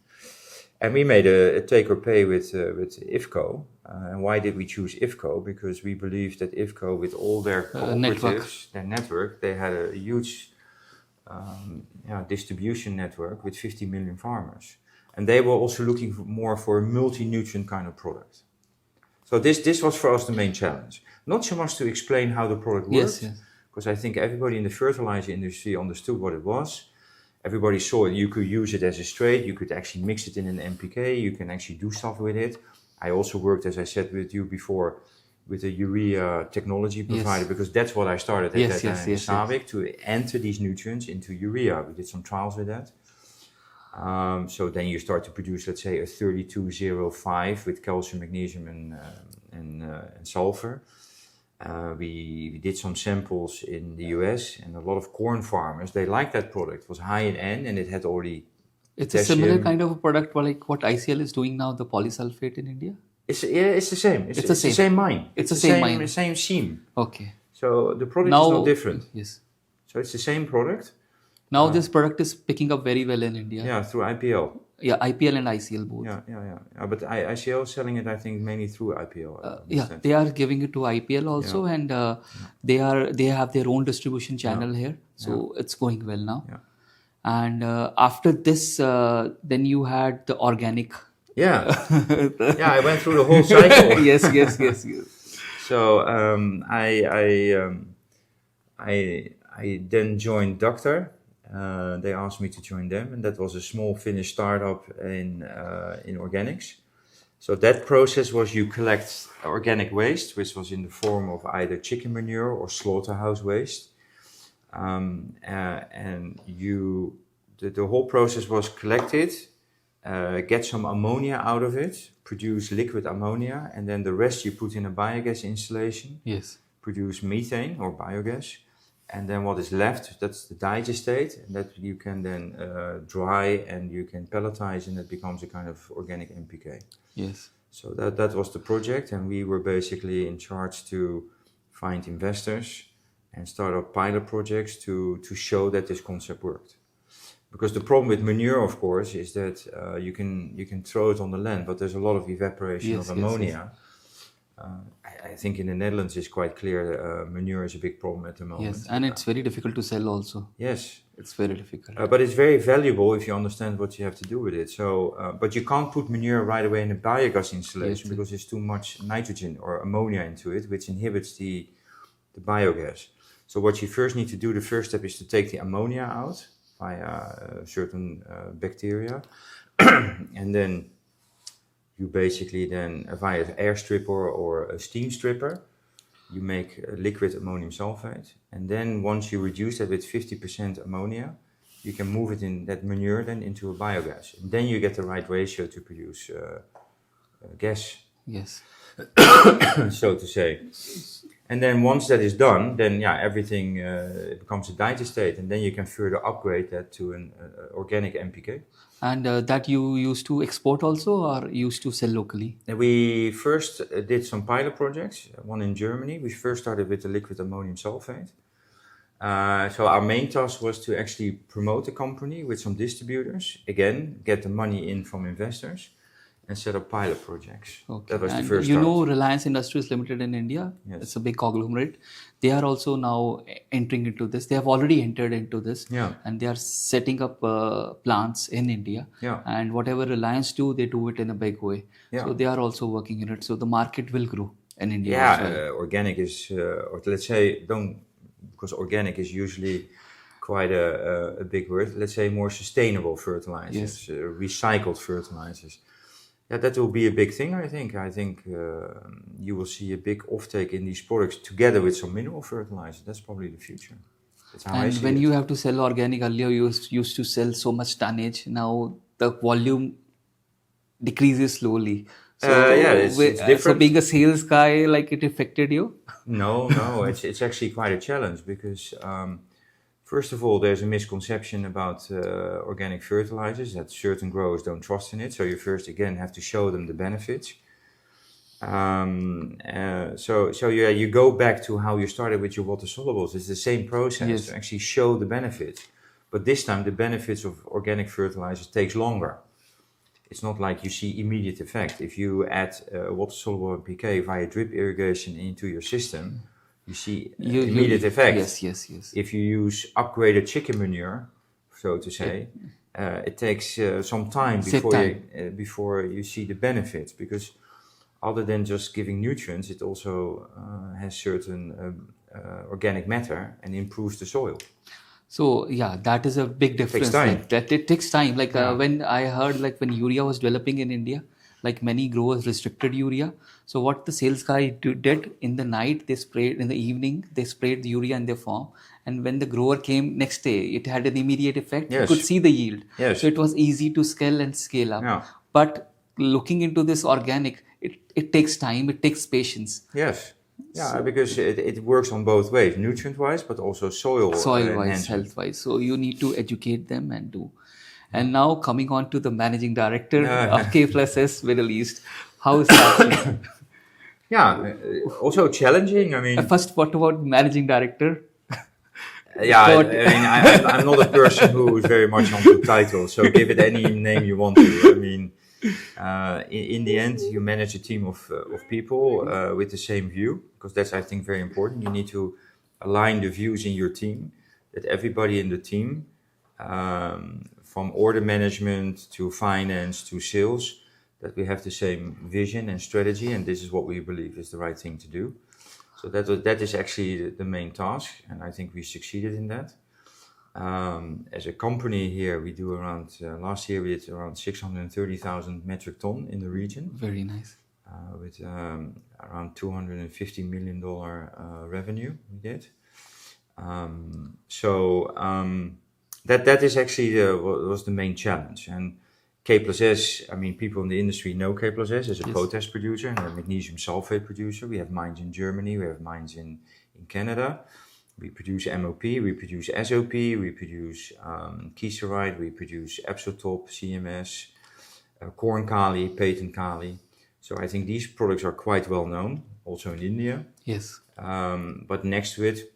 And we made a take-or-pay with IFCO. And why did we choose IFCO? Because we believed that IFCO, with all their cooperatives, their network, they had a huge distribution network with 50 million farmers. And they were also looking more for a multi-nutrient kind of product. So this was for us the main challenge. Not so much to explain how the product worked, because I think everybody in the fertilizer industry understood what it was. Everybody saw it. You could use it as a straight. You could actually mix it in an NPK. You can actually do stuff with it. I also worked, as I said with you before, with a urea technology provider, because that's what I started at that time in SABIC, to enter these nutrients into urea. We did some trials with that. So then you start to produce, let's say, a 3205 with calcium, magnesium, and sulfur. We did some samples in the US, and a lot of corn farmers, they liked that product. It was high in N, and it had already It's a similar kind of a product like what ICL is doing now, the polysulfate in India? It's the same. It's the same mine. It's the same mine. The same seam. Okay. So the product is not different. Yes. So it's the same product. Now this product is picking up very well in India. Yeah, through IPL. Yeah, IPL and ICL both. Yeah. But ICL is selling it, I think, mainly through IPL. They are giving it to IPL also, and they have their own distribution channel here, so it's going well now. Yeah. And after this, then you had the organic. Yeah, I went through the whole cycle. Yes. So I then joined Doctor. They asked me to join them, and that was a small Finnish startup in organics. So that process was you collect organic waste, which was in the form of either chicken manure or slaughterhouse waste, and the whole process was collected, get some ammonia out of it, produce liquid ammonia, and then the rest you put in a biogas installation. Yes. Produce methane or biogas. And then what is left, that's the digestate, and that you can then dry and you can pelletize, and it becomes a kind of organic NPK. Yes. So that was the project, and we were basically in charge to find investors and start up pilot projects to show that this concept worked. Because the problem with manure, of course, is that you can throw it on the land, but there's a lot of evaporation of ammonia. I think in the Netherlands it's quite clear manure is a big problem at the moment. Yes, and it's very difficult to sell also. Yes. It's very difficult. But it's very valuable if you understand what you have to do with it. So, but you can't put manure right away in a biogas installation because there's too much nitrogen or ammonia into it, which inhibits the biogas. So what you first need to do, the first step is to take the ammonia out via certain bacteria. And then you basically then, via an air stripper or a steam stripper, you make liquid ammonium sulfate. And then once you reduce that with 50% ammonia, you can move it in that manure then into a biogas. And then you get the right ratio to produce gas. Yes. So to say. And then once that is done, then everything becomes a digestate, and then you can further upgrade that to an organic NPK. And that you used to export also, or used to sell locally? We first did some pilot projects, one in Germany. We first started with the liquid ammonium sulfate. So our main task was to actually promote the company with some distributors, again, get the money in from investors, and set up pilot projects. Okay. That was and the first you start. know Reliance Industries Limited in India? Yes. It's a big conglomerate. They are also now entering into this. They have already entered into this. Yeah. And they are setting up plants in India. Yeah. And whatever Reliance do, they do it in a big way. Yeah. So they are also working in it. So the market will grow in India. Yeah, organic is, or let's say, because organic is usually quite a big word. Let's say more sustainable fertilizers, recycled fertilizers. Yeah, that will be a big thing, I think. I think you will see a big offtake in these products together with some mineral fertilizer. That's probably the future. That's how I And see when it. you have to sell organic, earlier you used to sell so much tonnage. Now the volume decreases slowly. Yeah, So, it's so different. being a sales guy, like it affected you? No, it's actually quite a challenge because first of all, there's a misconception about organic fertilizers that certain growers don't trust in it. So you first again have to show them the benefits. So yeah, you go back to how you started with your water solubles. It's the same process to Yes. actually show the benefits, but this time the benefits of organic fertilizers takes longer. It's not like you see immediate effect. If you add water soluble NPK via drip irrigation into your system, you see immediate effect. Yes. If you use upgraded chicken manure, so to say, it takes some time before you see the benefits, because other than just giving nutrients, it also has certain organic matter and improves the soil. So yeah, that is a big difference. time. Like that, it takes time. Like Yeah. when I heard, like when urea was developing in India, like many growers restricted urea. So what the sales guy did in the night, they sprayed in the evening, they sprayed the urea in their farm, and when the grower came next day, it had an immediate effect. You Yes. could see the yield. Yes. So it was easy to scale and scale up. Yeah. But looking into this organic, it takes time, it takes patience. Yes. Yeah, because it works on both ways, nutrient-wise, but also soil-wise, Soil-wise, health-wise. So you need to educate them and do. And now coming on to the managing director of K+S Middle East, how is that? Yeah, also challenging. I mean, First, what about managing director? yeah, I'm not a person who is very much onto titles, so give it any name you want to. I mean, in the end, you manage a team of people with the same view, because that's, I think, very important. You need to align the views in your team, that everybody in the team, from order management to finance to sales, that we have the same vision and strategy, and this is what we believe is the right thing to do. So that is actually the main task, and I think we succeeded in that. As a company here, we do around, last year we did around 630,000 metric ton in the region. Very nice. With around $250 million revenue we did. That is actually was the main challenge. And K+S, I mean, people in the industry know K+S as a potash producer and a magnesium sulfate producer. We have mines in Germany, we have mines in Canada. We produce MOP, we produce SOP, we produce Kieserite, we produce Epsotop, CMS, corn kali, patent kali. So I think these products are quite well known, also in India. Yes. But next to it,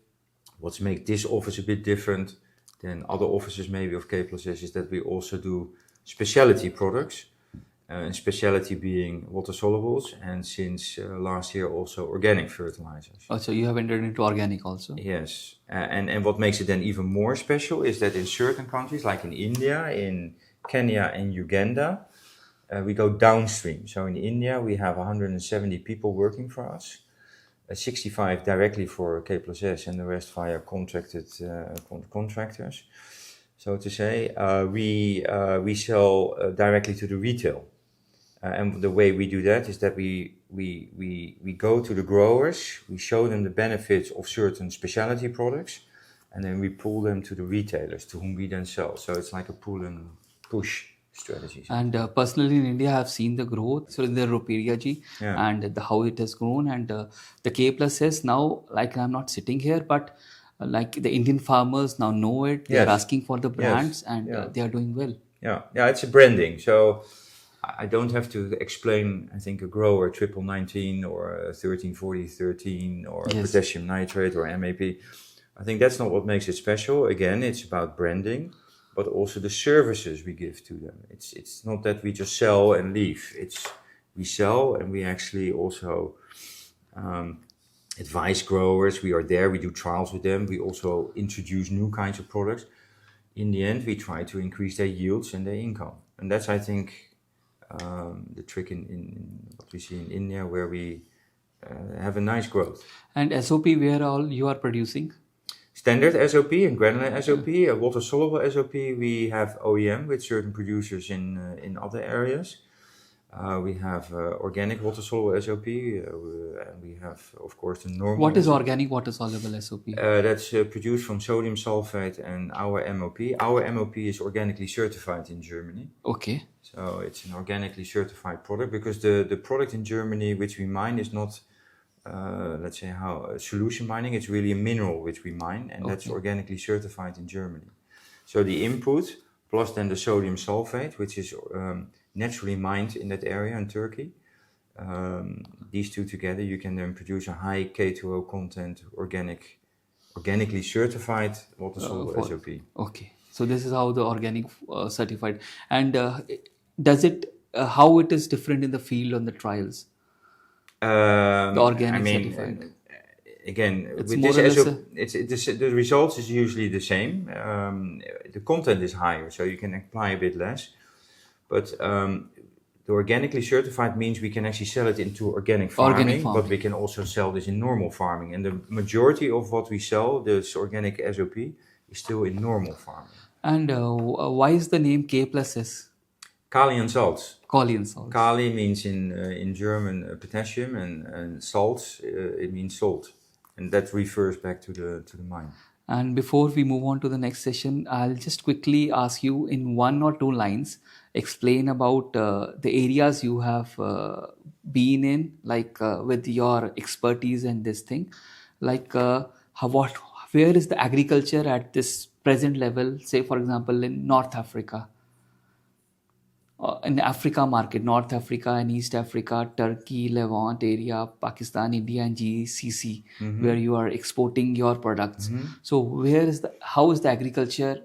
what makes this office a bit different than other offices maybe of K+S is that we also do specialty products, and specialty being water solubles, and since last year also organic fertilizers. Oh, so you have entered into organic also? Yes, and what makes it then even more special is that in certain countries, like in India, in Kenya and Uganda, we go downstream. So in India, we have 170 people working for us, 65 directly for K+S and the rest via contracted contractors. So to say, we sell directly to the retail. And the way we do that is that we go to the growers, we show them the benefits of certain specialty products, and then we pull them to the retailers to whom we then sell. So it's like a pull and push strategy. And personally in India, I've seen the growth. So in the Roperia ji and how it has grown, and the K+S now, like I'm not sitting here, but like the Indian farmers now know it. They're asking for the brands and they are doing well. Yeah, it's a branding. So I don't have to explain, I think, a grower 1919 or 134013 or potassium nitrate or MAP. I think that's not what makes it special. Again, it's about branding, but also the services we give to them. It's not that we just sell and leave. We sell and we actually also advise growers. We are there, we do trials with them. We also introduce new kinds of products. In the end, we try to increase their yields and their income. And that's, I think, the trick in what we see in India, where we have a nice growth. And SOP, where all you are producing? Standard SOP and granular SOP, water soluble SOP. We have OEM with certain producers in other areas. We have organic water-soluble SOP, and we have, of course, the normal. What is SOP. organic water-soluble SOP? That's produced from sodium sulfate and our MOP. Our MOP is organically certified in Germany. Okay. So it's an organically certified product because the product in Germany which we mine is not, let's say, solution mining. It's really a mineral which we mine, and that's organically certified in Germany. So the input plus then the sodium sulfate, which is naturally mined in that area in Turkey. These two together, you can then produce a high K2O content organically certified water-soluble SOP. Okay, so this is how the organic certified. And does it, how it is different in the field on the trials? The organic certified. Again, It's with more this or less SOP, the results is usually the same. The content is higher, so you can apply a bit less. But the organically certified means we can actually sell it into organic farming, but we can also sell this in normal farming. And the majority of what we sell, this organic SOP, is still in normal farming. And why is the name K plus S? Kali and salts. Kali and salts. Kali means in German potassium, and salts it means salt, and that refers back to the mine. And before we move on to the next session, I'll just quickly ask you in 1 or 2 lines, explain about the areas you have been in, like with your expertise and this thing, like where is the agriculture at this present level, say for example in North Africa, in Africa market, North Africa and East Africa, Turkey, Levant area, Pakistan, India and GCC, where you are exporting your products. So how is the agriculture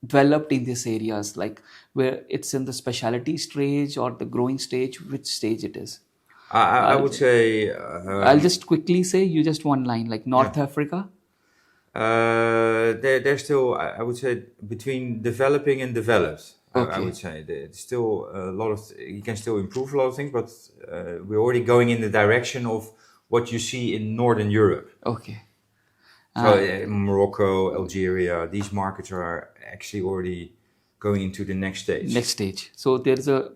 developed in these areas, like where it's in the specialty stage or the growing stage, which stage it is? I would say... I'll just quickly say, you just one line, like North Africa. They're still, I would say, between developing and developed. I would say it's still a lot of, you can still improve a lot of things, but we're already going in the direction of what you see in Northern Europe. Okay. So Morocco, Algeria, these markets are actually already going into the next stage. So there's a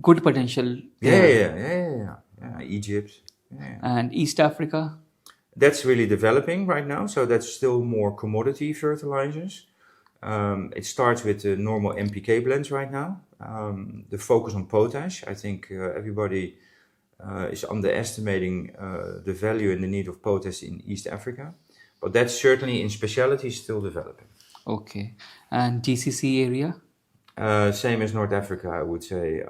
good potential there. Yeah. Egypt. Yeah. And East Africa? That's really developing right now. So that's still more commodity fertilizers. It starts with the normal NPK blends right now. The focus on potash. I think everybody is underestimating the value and the need of potash in East Africa. But that's certainly in speciality still developing. Okay. And GCC area? Same as North Africa, I would say.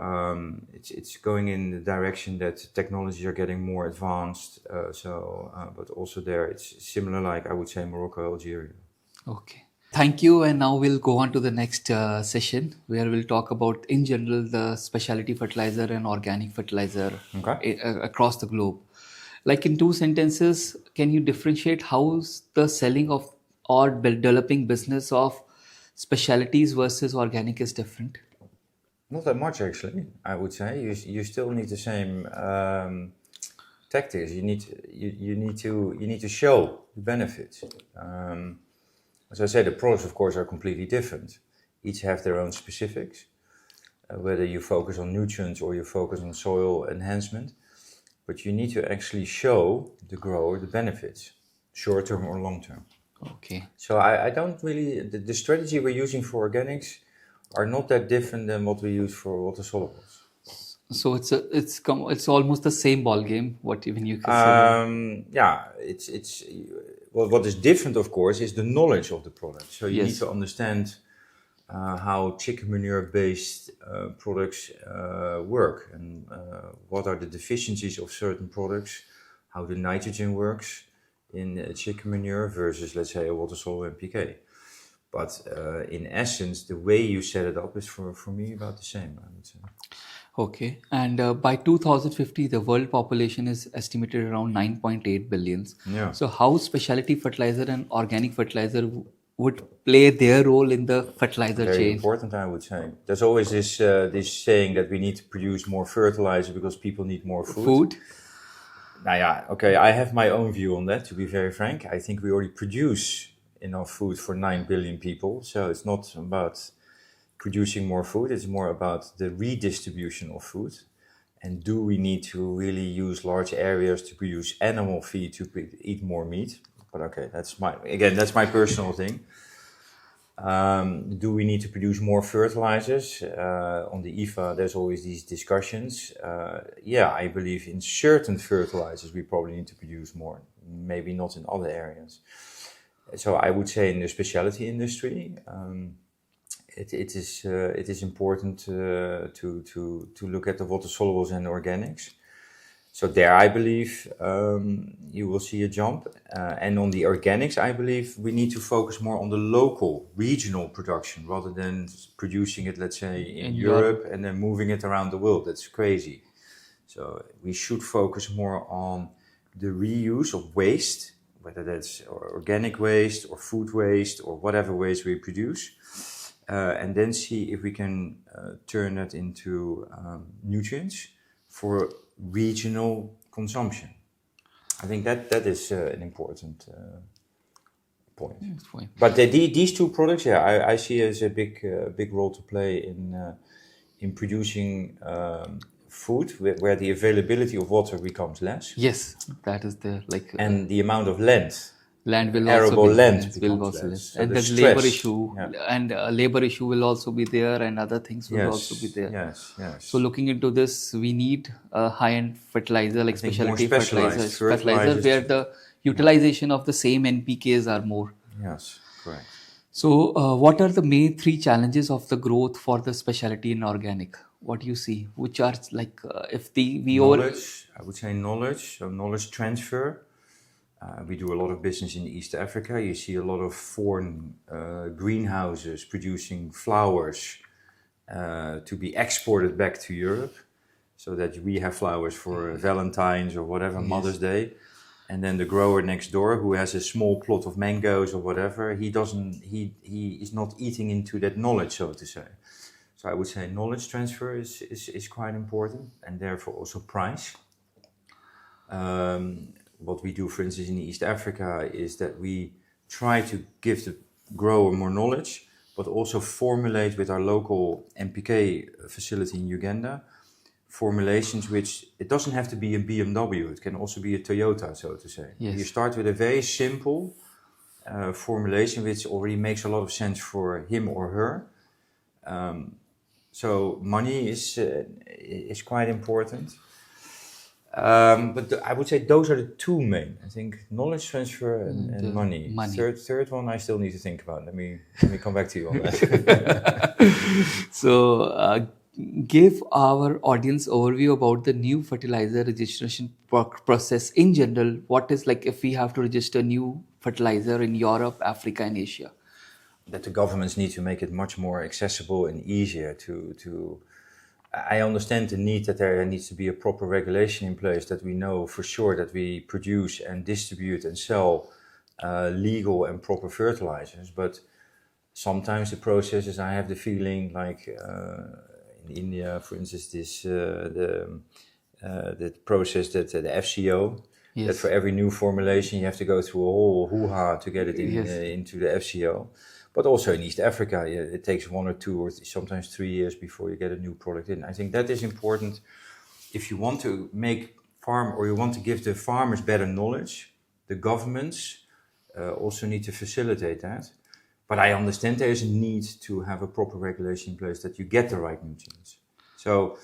It's going in the direction that technologies are getting more advanced. But also there, it's similar, like I would say Morocco, Algeria. Okay. Thank you. And now we'll go on to the next session, where we'll talk about, in general, the specialty fertilizer and organic fertilizer across the globe. Like in 2 sentences, can you differentiate how's the selling of or developing business of specialties versus organic is different? Not that much, actually. I would say you still need the same tactics. You need to show the benefits. As I said, the products, of course, are completely different. Each have their own specifics, whether you focus on nutrients or you focus on soil enhancement. But you need to actually show the grower the benefits, short term or long term. Okay. So I don't really, the strategy we're using for organics are not that different than what we use for water solubles. So it's almost the same ball game. What even you can say? What is different, of course, is the knowledge of the product. So you need to understand how chicken manure-based products work, and what are the deficiencies of certain products, how the nitrogen works in chicken manure versus, let's say, a water-soluble NPK. But in essence, the way you set it up is for me about the same, I would say. Okay. And by 2050, the world population is estimated around 9.8 billion. Yeah. So how specialty fertilizer and organic fertilizer would play their role in the fertilizer chain? Very important, I would say. There's always this saying that we need to produce more fertilizer because people need more food. I have my own view on that, to be very frank. I think we already produce enough food for 9 billion people. So it's not about producing more food. It's more about the redistribution of food. And do we need to really use large areas to produce animal feed to eat more meat? But okay, that's my personal thing. Do we need to produce more fertilizers? On the IFA, there's always these discussions. I believe in certain fertilizers we probably need to produce more, maybe not in other areas. So I would say in the specialty industry, it is important to look at the water solubles and organics. So there, I believe you will see a jump. And on the organics, I believe we need to focus more on the local, regional production rather than producing it, let's say, in Europe and then moving it around the world. That's crazy. So we should focus more on the reuse of waste, whether that's organic waste or food waste or whatever waste we produce. And then see if we can turn it into nutrients for regional consumption. I think that is an important point. But these two products, I see as a big role to play in producing food where the availability of water becomes less. Yes, that is the and the amount of land will arable also land be, will also less. So and the the stress, labor issue and labor issue will also be there, and other things will also be there. Yes. So looking into this, we need a high-end fertilizer like specialty fertilizer where the utilization of the same NPKs are more. Yes, correct. So what are the main three challenges of the growth for the specialty in organic? What do you see? Which are knowledge, I would say knowledge, so knowledge transfer. We do a lot of business in East Africa. You see a lot of foreign greenhouses producing flowers to be exported back to Europe, so that we have flowers for Valentine's or whatever, Mother's Day. And then the grower next door who has a small plot of mangoes or whatever, he is not eating into that knowledge, so to say. So I would say knowledge transfer is quite important, and therefore also price. What we do, for instance, in East Africa is that we try to give the grower more knowledge, but also formulate with our local NPK facility in Uganda, formulations which, it doesn't have to be a BMW, it can also be a Toyota, so to say. Yes. You start with a very simple formulation which already makes a lot of sense for him or her. So money is quite important. But I would say those are the two main. I think knowledge transfer and money. Third one I still need to think about. Let me come back to you on that. So give our audience overview about the new fertilizer registration process in general. What is like if we have to register new fertilizer in Europe, Africa and Asia? That the governments need to make it much more accessible and easier to I understand the need that there needs to be a proper regulation in place, that we know for sure that we produce and distribute and sell legal and proper fertilizers. But sometimes the processes, I have the feeling like in India, for instance, the process that the FCO, that for every new formulation you have to go through a whole hoo-ha to get it into the FCO. But also in East Africa, it takes 1 or 2 or sometimes 3 years before you get a new product in. I think that is important. If you want to make or you want to give the farmers better knowledge, the governments also need to facilitate that. But I understand there is a need to have a proper regulation in place that you get the right nutrients. So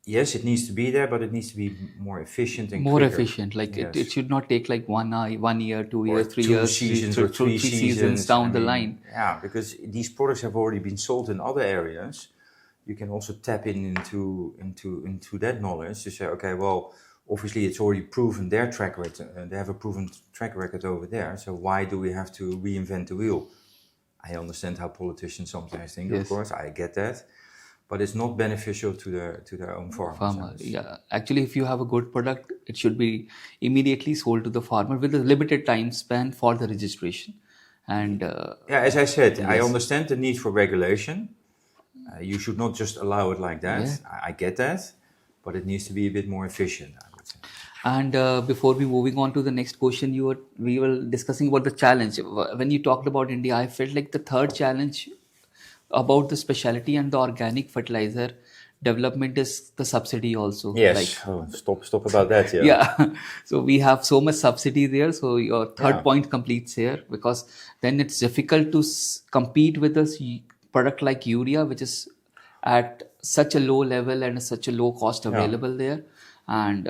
yes, it needs to be there, but it needs to be more efficient and more quicker. Efficient. Like it should not take like 1 year, 2 years, 3 2 years, seasons or 3 seasons down the line. Yeah, because these products have already been sold in other areas. You can also tap into that knowledge to say, okay, well, obviously it's already proven their track record. They have a proven track record over there. So why do we have to reinvent the wheel? I understand how politicians sometimes think. Of course, I get that. But it's not beneficial to their own farmers. Yeah, actually, if you have a good product, it should be immediately sold to the farmer with a limited time span for the registration. And as I said, I understand the need for regulation. You should not just allow it like that. Yeah. I get that, but it needs to be a bit more efficient, I would say. And before we moving on to the next question, we were discussing about the challenge. When you talked about India, I felt like the third challenge about the specialty and the organic fertilizer development is the subsidy also. Yes. Stop about that. Yeah. Yeah. So we have so much subsidy there. So your third point completes here, because then it's difficult to compete with a product like urea, which is at such a low level and such a low cost available there. And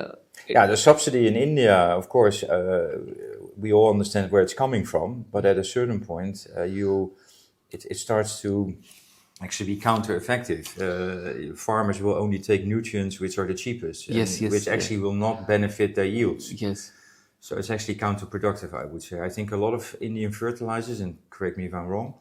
the subsidy in India, of course, we all understand where it's coming from, but at a certain point, it starts to actually be counter-effective. Farmers will only take nutrients which are the cheapest, which actually will not benefit their yields. Yes. So it's actually counterproductive, I would say. I think a lot of Indian fertilizers, and correct me if I'm wrong,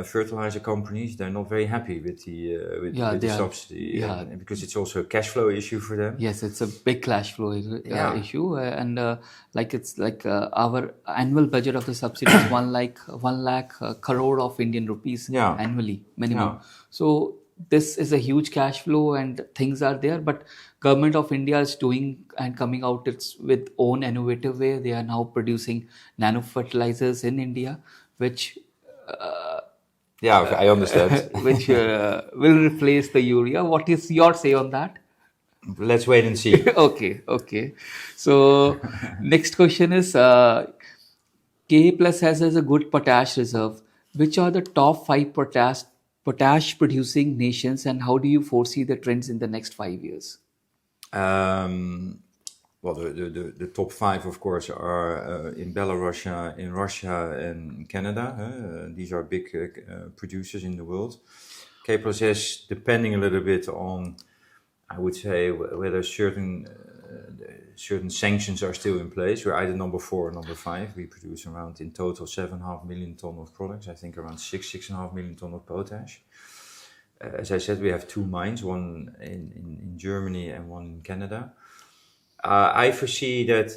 fertilizer companies, they're not very happy with the subsidy, because it's also a cash flow issue for them. Yes, it's a big cash flow issue, and our annual budget of the subsidy is 1 lakh crore of Indian rupees annually minimum. So this is a huge cash flow, and things are there, but government of India is doing and coming out with own innovative way. They are now producing nano fertilizers in India, which I understand. which will replace the urea. What is your say on that? Let's wait and see. Okay. So next question is, K Plus has a good potash reserve. Which are the top 5 potash producing nations, and how do you foresee the trends in the next 5 years? Well, the top 5, of course, are in Belarus, in Russia, and Canada. These are big producers in the world. K Plus S, depending a little bit on, I would say, whether certain sanctions are still in place. We're either number 4 or number 5. We produce around, in total, 7.5 million ton of products. I think around 6.5 million ton of potash. As I said, we have 2 mines, one in Germany and one in Canada. I foresee that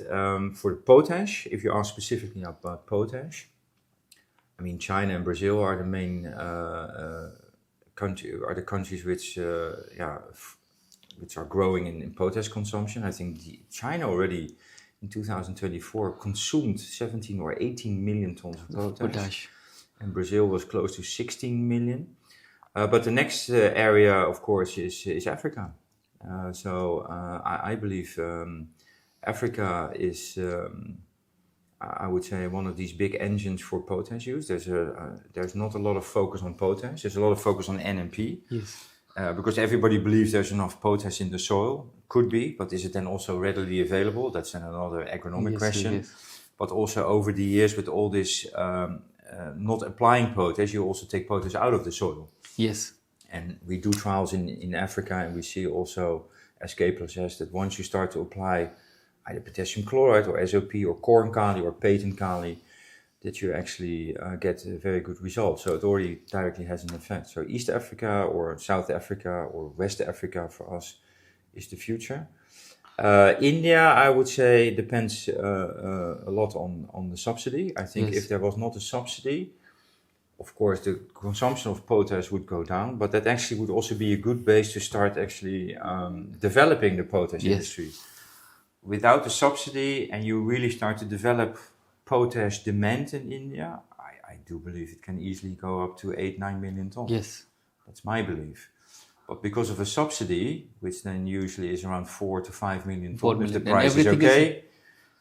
for the potash, if you ask specifically about potash, I mean, China and Brazil are the main countries which are growing in potash consumption. I think China already in 2024 consumed 17 or 18 million tons of potash. And Brazil was close to 16 million. But the next area, of course, is Africa. I believe Africa is, I would say, one of these big engines for potash use. There's not a lot of focus on potash. There's a lot of focus on NPK. Yes. Because everybody believes there's enough potash in the soil. Could be, but is it then also readily available? That's another agronomic question. Yes. But also over the years, with all this not applying potash, you also take potash out of the soil. Yes. And we do trials in Africa, and we see also, as K Plus S, that once you start to apply either potassium chloride or SOP or corn kali or patent kali, that you actually get a very good result. So it already directly has an effect. So East Africa or South Africa or West Africa for us is the future. India, I would say, depends a lot on the subsidy. I think if there was not a subsidy, of course, the consumption of potash would go down, but that actually would also be a good base to start actually developing the potash industry. Without the subsidy, and you really start to develop potash demand in India, I do believe it can easily go up to 8-9 million tons. Yes. That's my belief. But because of a subsidy, which then usually is around 4 to 5 million tons, if the price is okay,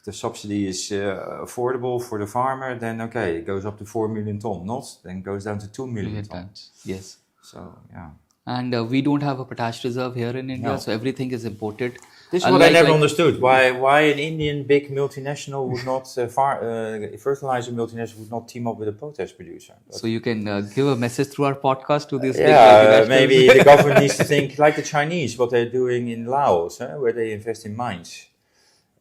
the subsidy is affordable for the farmer, then okay, it goes up to 4 million ton, then it goes down to 2 million tons. Yes. So, yeah. And we don't have a potash reserve here in India, so everything is imported. This is what I never understood. Why an Indian big multinational would not, fertilizer multinational would not team up with a potash producer. So you can give a message through our podcast to this big multinational. Maybe the government needs to think like the Chinese, what they're doing in Laos, where they invest in mines.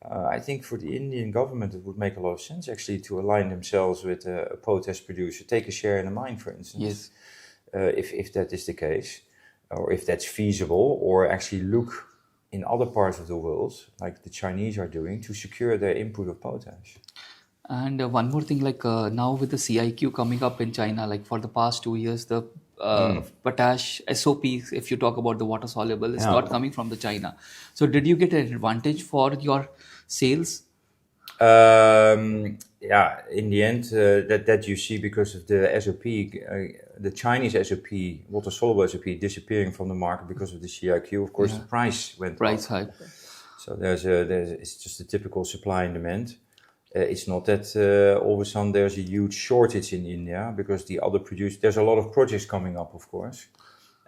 I think for the Indian government it would make a lot of sense actually to align themselves with a potash producer, take a share in a mine, for instance. Yes. If that is the case, or if that's feasible, or actually look in other parts of the world, like the Chinese are doing, to secure their input of potash. And one more thing, like now with the CIQ coming up in China, like for the past 2 years, the potash SOP, if you talk about the water soluble, is not coming from the China. So did you get an advantage for your sales? Yeah, in the end, that you see because of the SOP, the Chinese SOP, water soluble SOP, disappearing from the market because of the CIQ. Of course, the price went Price up. hike. So it's just a typical supply and demand. It's not that all of a sudden there's a huge shortage in India because the other producers. There's a lot of projects coming up, of course.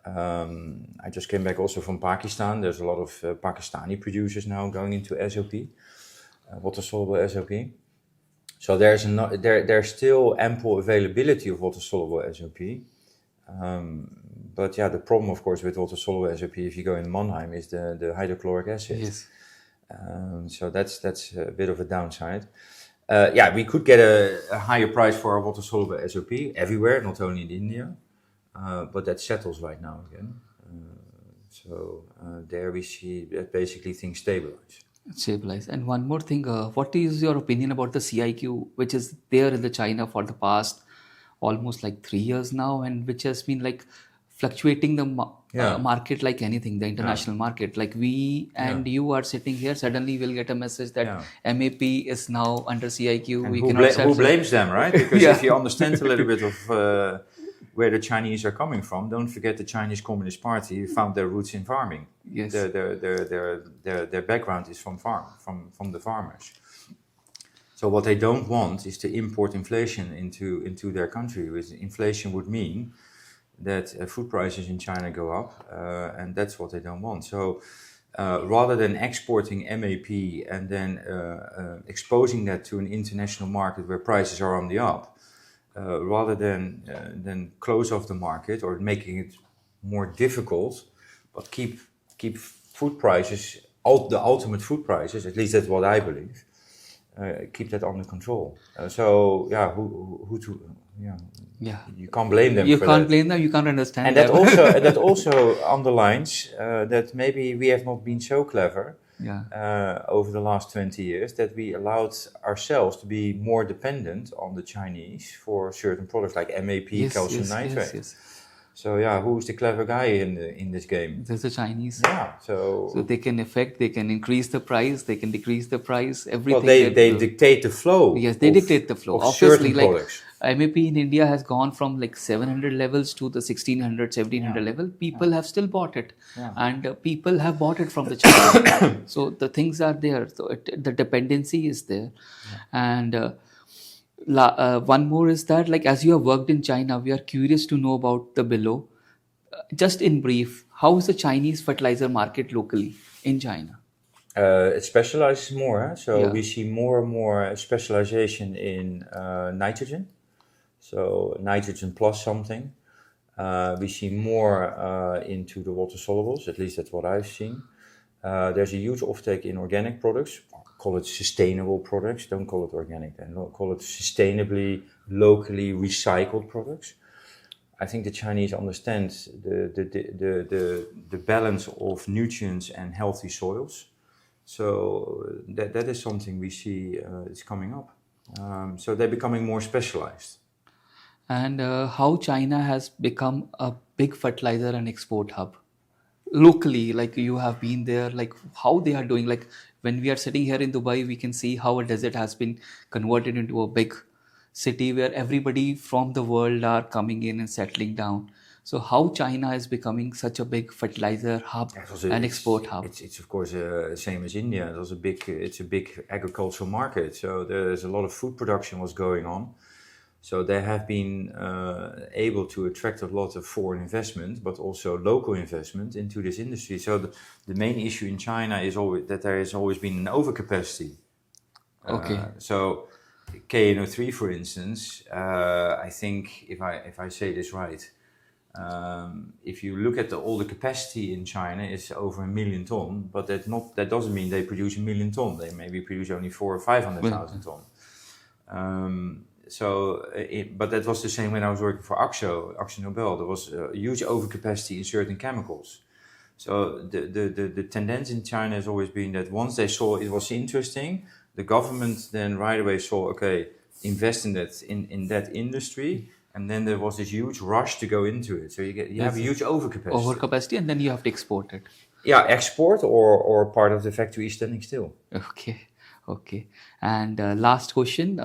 I just came back also from Pakistan. There's a lot of Pakistani producers now going into SOP, water soluble SOP. So there's still ample availability of water soluble SOP. But yeah, the problem, of course, with water soluble SOP, if you go in Mannheim, is the hydrochloric acid. Yes. So that's a bit of a downside. Yeah, we could get a higher price for our water soluble SOP everywhere, not only in India, but that settles right now again. So there we see that basically things stabilize. And one more thing, what is your opinion about the CIQ, which is there in the China for the past almost like 3 years now, and which has been like fluctuating the market like anything, the international market. Like we and you are sitting here, suddenly we'll get a message that MAP is now under CIQ. And who blames them, right? Because if you understand a little bit of where the Chinese are coming from, don't forget the Chinese Communist Party found their roots in farming. Yes. Their background is from the farmers. So what they don't want is to import inflation into their country. Which inflation would mean that food prices in China go up, and that's what they don't want. So rather than exporting MAP and then exposing that to an international market where prices are on the up, rather than close off the market or making it more difficult, but keep food prices, the ultimate food prices, at least that's what I believe, keep that under control. So yeah, you can't blame them. You can't blame them. You can't understand. And that also underlines that maybe we have not been so clever. Over the last 20 years, that we allowed ourselves to be more dependent on the Chinese for certain products like MAP, calcium nitrate. Yes. So yeah, who's the clever guy in this game? There's the Chinese. Yeah. So they can increase the price, they can decrease the price, everything. Well, they dictate the flow. Yes, they dictate the flow. Obviously, like products. MAP in India has gone from like 700 levels to the 1600, 1700 level. People have still bought it, and people have bought it from the Chinese. So the things are there. So the dependency is there, and. One more is that, like, as you have worked in China, we are curious to know about the below. Just in brief, how is the Chinese fertilizer market locally in China? It specializes more, so we see more and more specialization in nitrogen, so nitrogen plus something. We see more into the water solubles, at least that's what I've seen. There's a huge offtake in organic products. Call it sustainable products, don't call it organic then, call it sustainably, locally recycled products. I think the Chinese understand the balance of nutrients and healthy soils. So that is something we see is coming up. So they're becoming more specialized. And how China has become a big fertilizer and export hub. Locally, like you have been there, like how they are doing, like when we are sitting here in Dubai, we can see how a desert has been converted into a big city where everybody from the world are coming in and settling down. So how China is becoming such a big fertilizer hub and export hub? It's of course same as India. It's a big agricultural market. So there's a lot of food production was going on. So they have been able to attract a lot of foreign investment, but also local investment into this industry. So the main issue in China is always that there has always been an overcapacity. Okay. So KNO3, for instance, I think if I say this right, if you look at all the capacity in China, it's over 1 million ton, but that doesn't mean they produce 1 million ton. They maybe produce only 400,000 or 500,000 ton. But that was the same when I was working for Akzo Nobel. There was a huge overcapacity in certain chemicals. So the tendency in China has always been that once they saw it was interesting, the government then right away saw, okay, invest in that industry, and then there was this huge rush to go into it. So you have a huge overcapacity. Overcapacity, and then you have to export it. Yeah, export or part of the factory is standing still. Okay. And last question,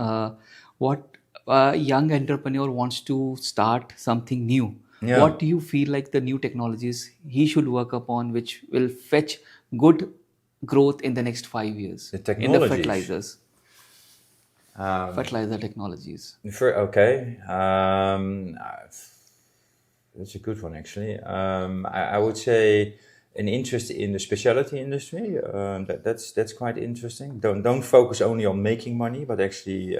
what a young entrepreneur wants to start something new? Yeah. What do you feel like the new technologies he should work upon which will fetch good growth in the next 5 years The in the technologies. fertilizers, fertilizer technologies? Okay. That's a good one, actually. I would say an interest in the specialty industry. That's quite interesting. Don't focus only on making money, but actually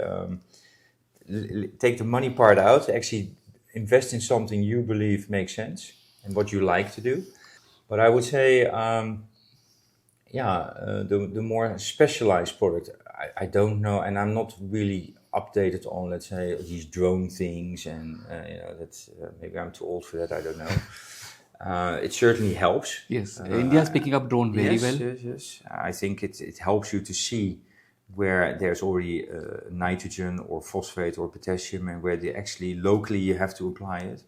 take the money part out. Actually, invest in something you believe makes sense and what you like to do. But I would say, the more specialized product. I don't know, and I'm not really updated on, let's say, these drone things, and that's maybe I'm too old for that. I don't know. It certainly helps. Yes, India is picking up drone very well. Yes. I think it helps you to see where there's already nitrogen or phosphate or potassium, and where actually locally you have to apply it.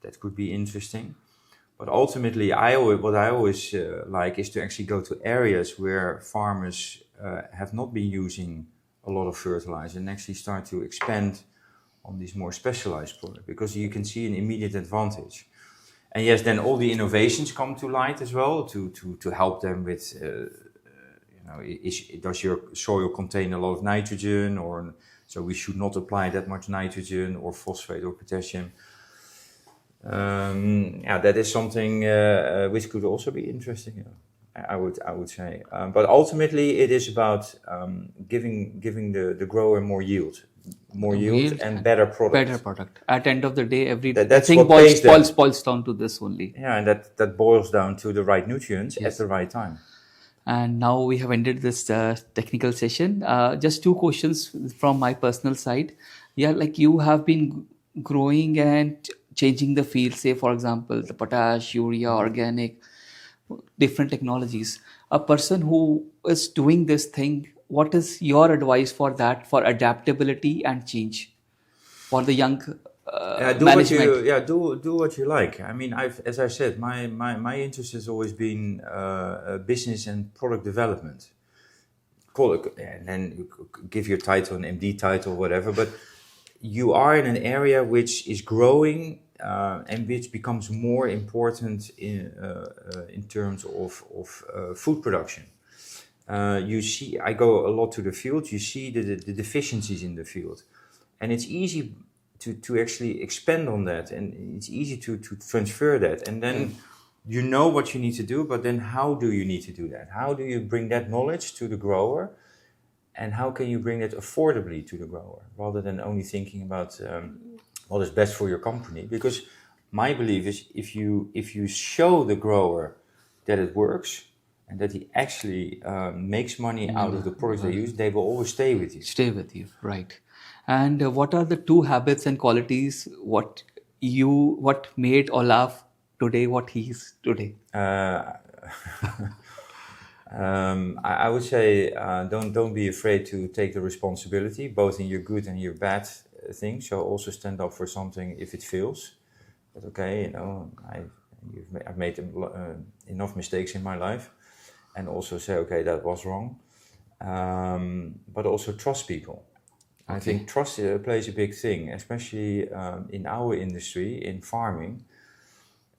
That could be interesting. But ultimately, what I always like is to actually go to areas where farmers have not been using a lot of fertilizer and actually start to expand on these more specialized products, because you can see an immediate advantage. And yes, then all the innovations come to light as well to help them with, does your soil contain a lot of nitrogen, or so we should not apply that much nitrogen or phosphate or potassium. That is something which could also be interesting. I would say, but ultimately it is about giving the grower more yield and better product. Better product. At the end of the day, That's everything what boils down to this only. Yeah, and that boils down to the right nutrients at the right time. And now we have ended this technical session. Just two questions from my personal side. Yeah, like you have been growing and changing the field, say for example, the potash, urea, organic, different technologies. A person who is doing this thing, what is your advice for that, for adaptability and change for the young management? Do what you like. I mean, as I said, my interest has always been business and product development. Call it, and then give your title an MD title, whatever. But you are in an area which is growing and which becomes more important in terms of food production. You see, I go a lot to the field. You see the deficiencies in the field, and it's easy to actually expand on that, and it's easy to transfer that, and then you know what you need to do. But then, how do you need to do that? How do you bring that knowledge to the grower? And how can you bring it affordably to the grower, rather than only thinking about what is best for your company? Because my belief is, if you show the grower that it works and that he actually makes money out of the products they use, they will always stay with you. Stay with you, right? And what are the two habits and qualities what made Olaf today what he is today? I would say don't be afraid to take the responsibility, both in your good and your bad things. So also stand up for something if it fails. But okay, I've made enough mistakes in my life, and also say, okay, that was wrong. But also trust people. Okay. I think trust plays a big thing, especially in our industry, in farming.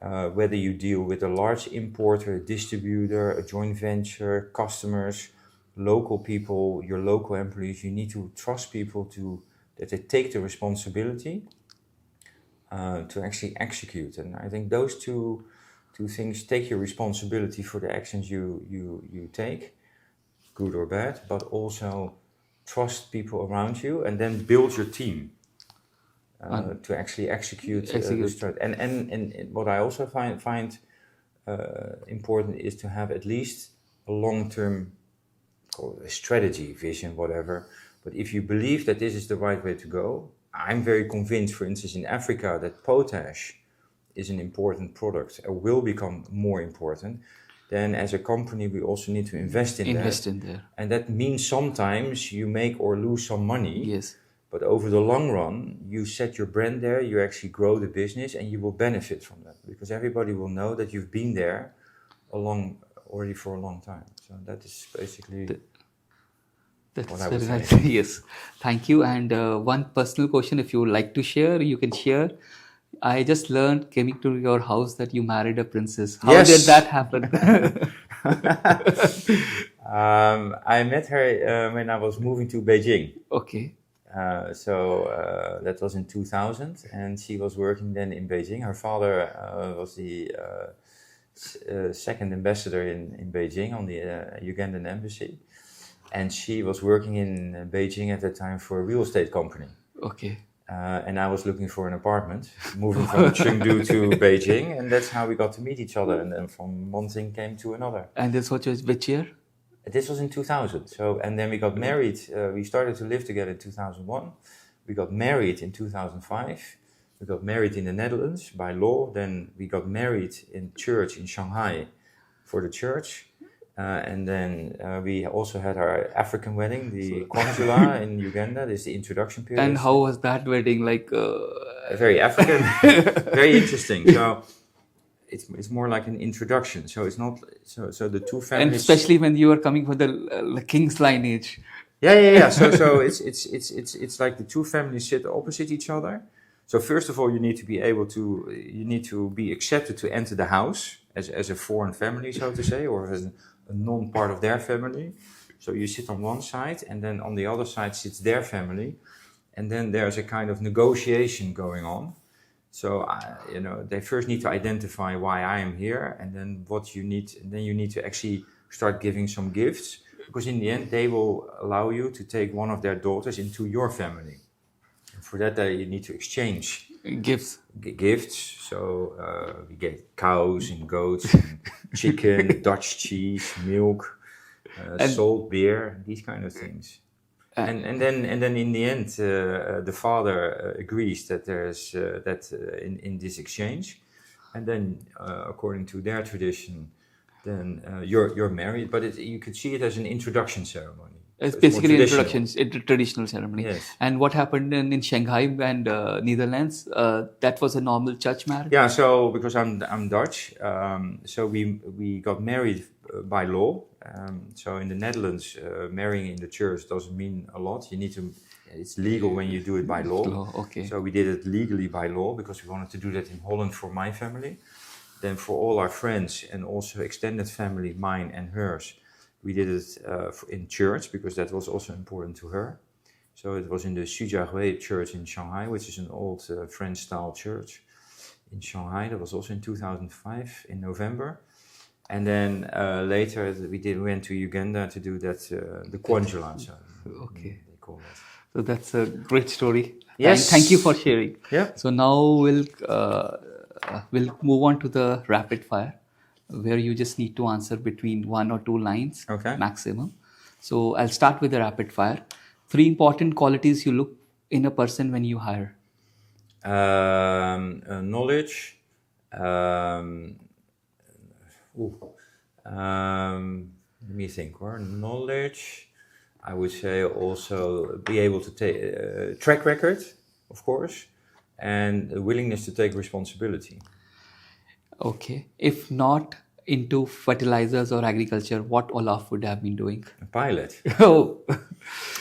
Whether you deal with a large importer, a distributor, a joint venture, customers, local people, your local employees, you need to trust people that they take the responsibility to actually execute. And I think those two things: take your responsibility for the actions you take, good or bad, but also trust people around you, and then build your team. To actually execute. The strategy. And what I also find important is to have at least a long-term strategy, vision, whatever. But if you believe that this is the right way to go, I'm very convinced, for instance, in Africa, that potash is an important product, or will become more important. Then as a company, we also need to invest in there. And that means sometimes you make or lose some money. Yes. But over the long run, you set your brand there, you actually grow the business, and you will benefit from that, because everybody will know that you've been there already for a long time. So that is basically... what That's I would very say. nice. Yes, thank you. And one personal question, if you would like to share, you can share. I just learned coming to your house that you married a princess. How did Yes. that happen? I met her when I was moving to Beijing. Okay, That was in 2000, and she was working then in Beijing. Her father was the second ambassador in Beijing on the Ugandan embassy, and she was working in Beijing at that time for a real estate company. okay. And I was looking for an apartment, moving from Chengdu to Beijing, and that's how we got to meet each other. And then from one thing came to another. And this was which year? This was in 2000. And then we got married. We started to live together in 2001. We got married in 2005. We got married in the Netherlands by law. Then we got married in church in Shanghai for the church. And then we also had our African wedding, the Conjula in Uganda. This is the introduction period. And how was that wedding? Like, Very African, very interesting. So it's more like an introduction. So it's not so the two families. and especially when you were coming for the king's lineage. Yeah. So it's like the two families sit opposite each other. So first of all, you need to be accepted to enter the house as a foreign family, so to say, or as a non-part of their family. So you sit on one side, and then on the other side sits their family, and then there's a kind of negotiation going on. So they first need to identify why I am here, and then what you need, and then you need to actually start giving some gifts, because in the end they will allow you to take one of their daughters into your family. And for that, you need to exchange Gifts. gifts. So we get cows and goats and chicken, Dutch cheese, milk, salt, beer, these kind of things. And then in the end, the father agrees that there's in this exchange, and then according to their tradition, then you're married. But you could see it as an introduction ceremony. It's So basically more introductions, traditional ceremony. Yes. And what happened in Shanghai and Netherlands? That was a normal church marriage. Yeah, so because I'm Dutch, so we got married by law. So in the Netherlands, marrying in the church doesn't mean a lot. It's legal when you do it by law. Okay. So we did it legally by law because we wanted to do that in Holland for my family. Then for all our friends and also extended family, mine and hers, we did it in church because that was also important to her. So it was in the Shujiahui church in Shanghai, which is an old French-style church in Shanghai. That was also in 2005 in November. And then later we went to Uganda to do that, the Conjula. So Okay. they call it. So that's a great story. Yes. Thank you for sharing. Yeah. So now we'll move on to the rapid fire, where you just need to answer between 1 or 2 lines maximum. So I'll start with the rapid fire. 3 important qualities you look in a person when you hire. Knowledge. Let me think. Knowledge. I would say also be able to take track record, of course, and a willingness to take responsibility. Okay. If not into fertilizers or agriculture, what Olaf would have been doing? A pilot. Oh,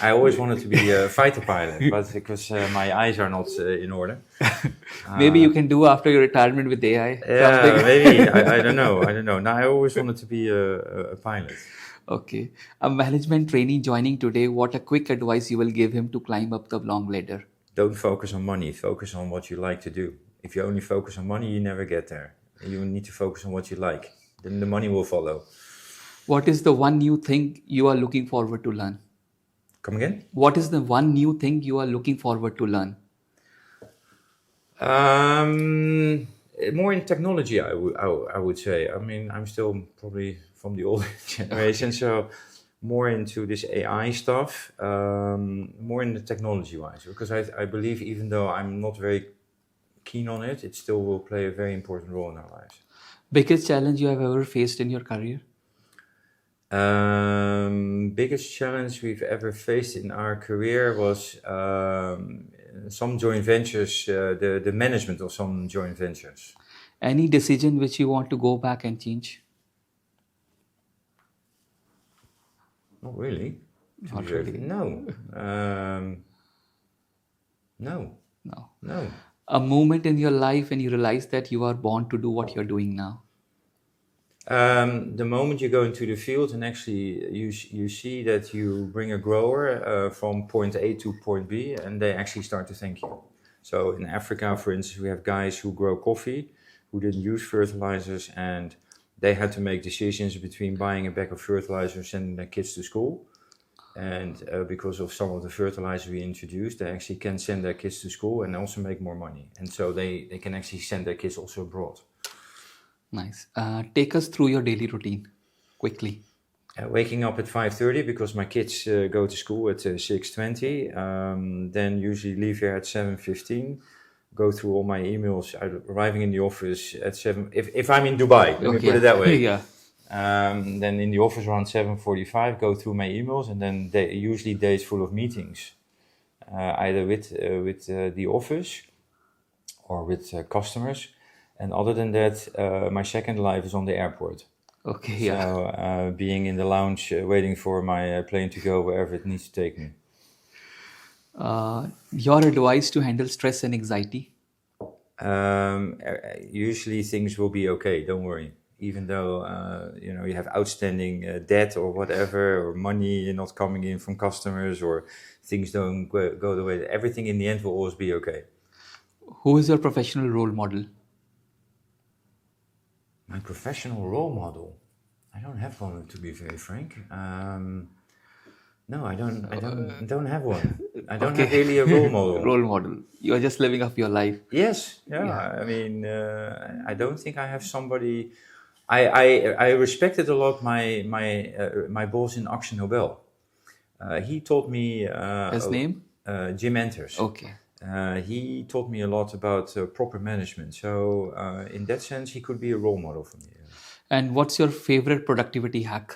I always wanted to be a fighter pilot, but because my eyes are not in order. maybe you can do after your retirement with AI. Yeah, something. maybe. I don't know. Now I always wanted to be a pilot. Okay. A management trainee joining today, what a quick advice you will give him to climb up the long ladder? Don't focus on money. Focus on what you like to do. If you only focus on money, you never get there. You need to focus on what you like. Then the money will follow. What is the one new thing you are looking forward to learn? Come again? What is the one new thing you are looking forward to learn? More in technology, I would say. I mean, I'm still probably from the old generation, so more into this AI stuff, more in the technology-wise, because I believe even though I'm not very keen on it, it still will play a very important role in our lives. Biggest challenge you have ever faced in your career? Biggest challenge we've ever faced in our career was some joint ventures, the management of some joint ventures. Any decision which you want to go back and change? Not really. Not really. No. No. No. No. A moment in your life when you realize that you are born to do what you're doing now. The moment you go into the field and actually you see that you bring a grower from point A to point B, and they actually start to thank you. So in Africa, for instance, we have guys who grow coffee who didn't use fertilizers, and they had to make decisions between buying a bag of fertilizer and sending their kids to school. And because of some of the fertilizers we introduced, they actually can send their kids to school and also make more money. And so they can actually send their kids also abroad. Nice. Take us through your daily routine quickly. Waking up at 5:30 because my kids go to school at 6:20. Then usually leave here at 7:15. Go through all my emails. Arriving in the office at 7. If I'm in Dubai, let me put it that way. Yeah. Then in the office around 7:45. Go through my emails, and then usually days full of meetings, either with the office or with customers. And other than that, my second life is on the airport. Okay, yeah. So being in the lounge, waiting for my plane to go wherever it needs to take me. Your advice to handle stress and anxiety? Usually things will be okay, don't worry. Even though you have outstanding debt or whatever, or money not coming in from customers, or things don't go the way, everything in the end will always be okay. Who is your professional role model? My professional role model? I don't have one, to be very frank. No, I don't have one. I don't have really a role model. Role model. You are just living up your life. Yes, yeah. I mean, I don't think I have somebody. I respected a lot my boss in Action Nobel. He taught me. His name? Jim Enters. Okay. He taught me a lot about proper management. So in that sense, he could be a role model for me. And what's your favorite productivity hack?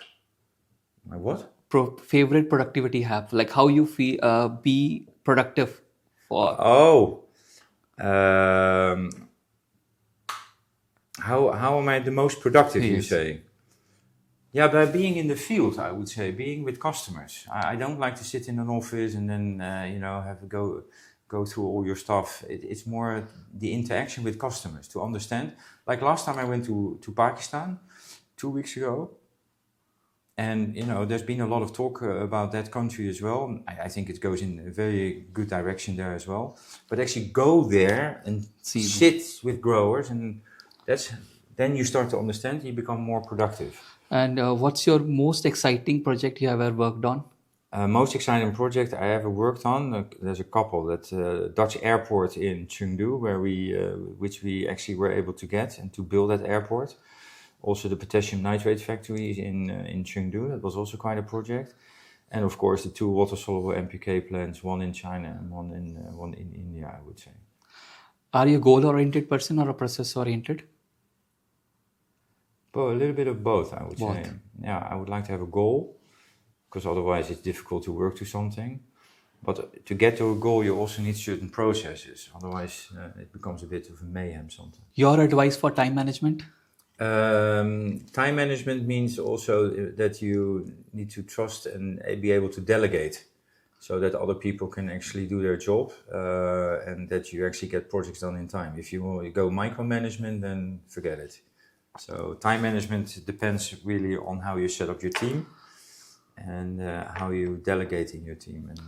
My what? Favorite productivity hack, like how you feel be productive for. How am I the most productive? Yes. You say? Yeah, by being in the field, I would say, being with customers. I don't like to sit in an office and then have to go through all your stuff. It's more the interaction with customers to understand. Like last time I went to Pakistan 2 weeks ago. And, there's been a lot of talk about that country as well. I think it goes in a very good direction there as well. But actually go there and sit with growers, and then you start to understand, you become more productive. And what's your most exciting project you have ever worked on? Most exciting project I ever worked on, there's a couple. That's Dutch airport in Chengdu, which we actually were able to get and to build that airport. Also the potassium nitrate factory in Chengdu, that was also quite a project. And of course the 2 water-soluble NPK plants, one in China and one in India, I would say. Are you a goal-oriented person or a process-oriented? Well, a little bit of both, I would Both. say. Yeah, I would like to have a goal, because otherwise it's difficult to work to something. But to get to a goal, you also need certain processes. Otherwise, it becomes a bit of a mayhem sometimes. Your advice for time management? Time management means also that you need to trust and be able to delegate, so that other people can actually do their job, and that you actually get projects done in time. If you go micromanagement, then forget it. So time management depends really on how you set up your team and how you delegate in your team and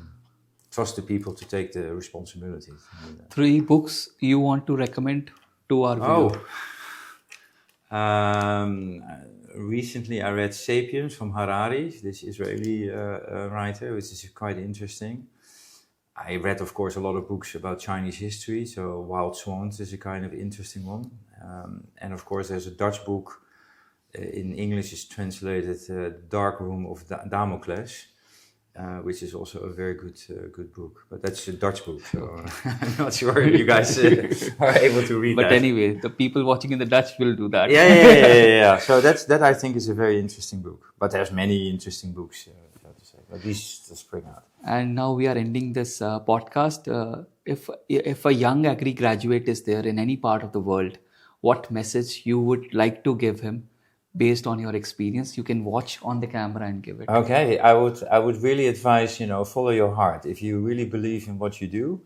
trust the people to take the responsibility. 3 books you want to recommend to our viewers? Recently I read Sapiens from Harari, this Israeli writer, which is quite interesting. I read, of course, a lot of books about Chinese history, so Wild Swans is a kind of interesting one. And of course there's a Dutch book, in English is translated Dark Room of Damocles, which is also a very good book. But that's a Dutch book, so I'm not sure if you guys are able to read that. But anyway, the people watching in the Dutch will do that. Yeah. So that I think is a very interesting book. But there's many interesting books, to say. But these just spring out. And now we are ending this podcast. If a young agri graduate is there in any part of the world, what message you would like to give him based on your experience. You can watch on the camera and give it. Okay, I would really advise, follow your heart. If you really believe in what you do,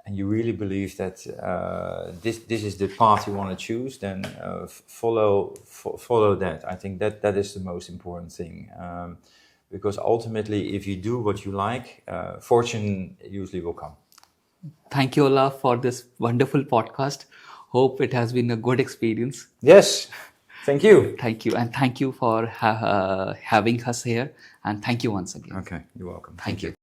and you really believe that this is the path you want to choose, then follow that. I think that is the most important thing, because ultimately, if you do what you like, fortune usually will come. Thank you, Olaf, for this wonderful podcast. Hope it has been a good experience. Yes, thank you. Thank you. And thank you for having us here. And thank you once again. Okay, you're welcome. Thank you.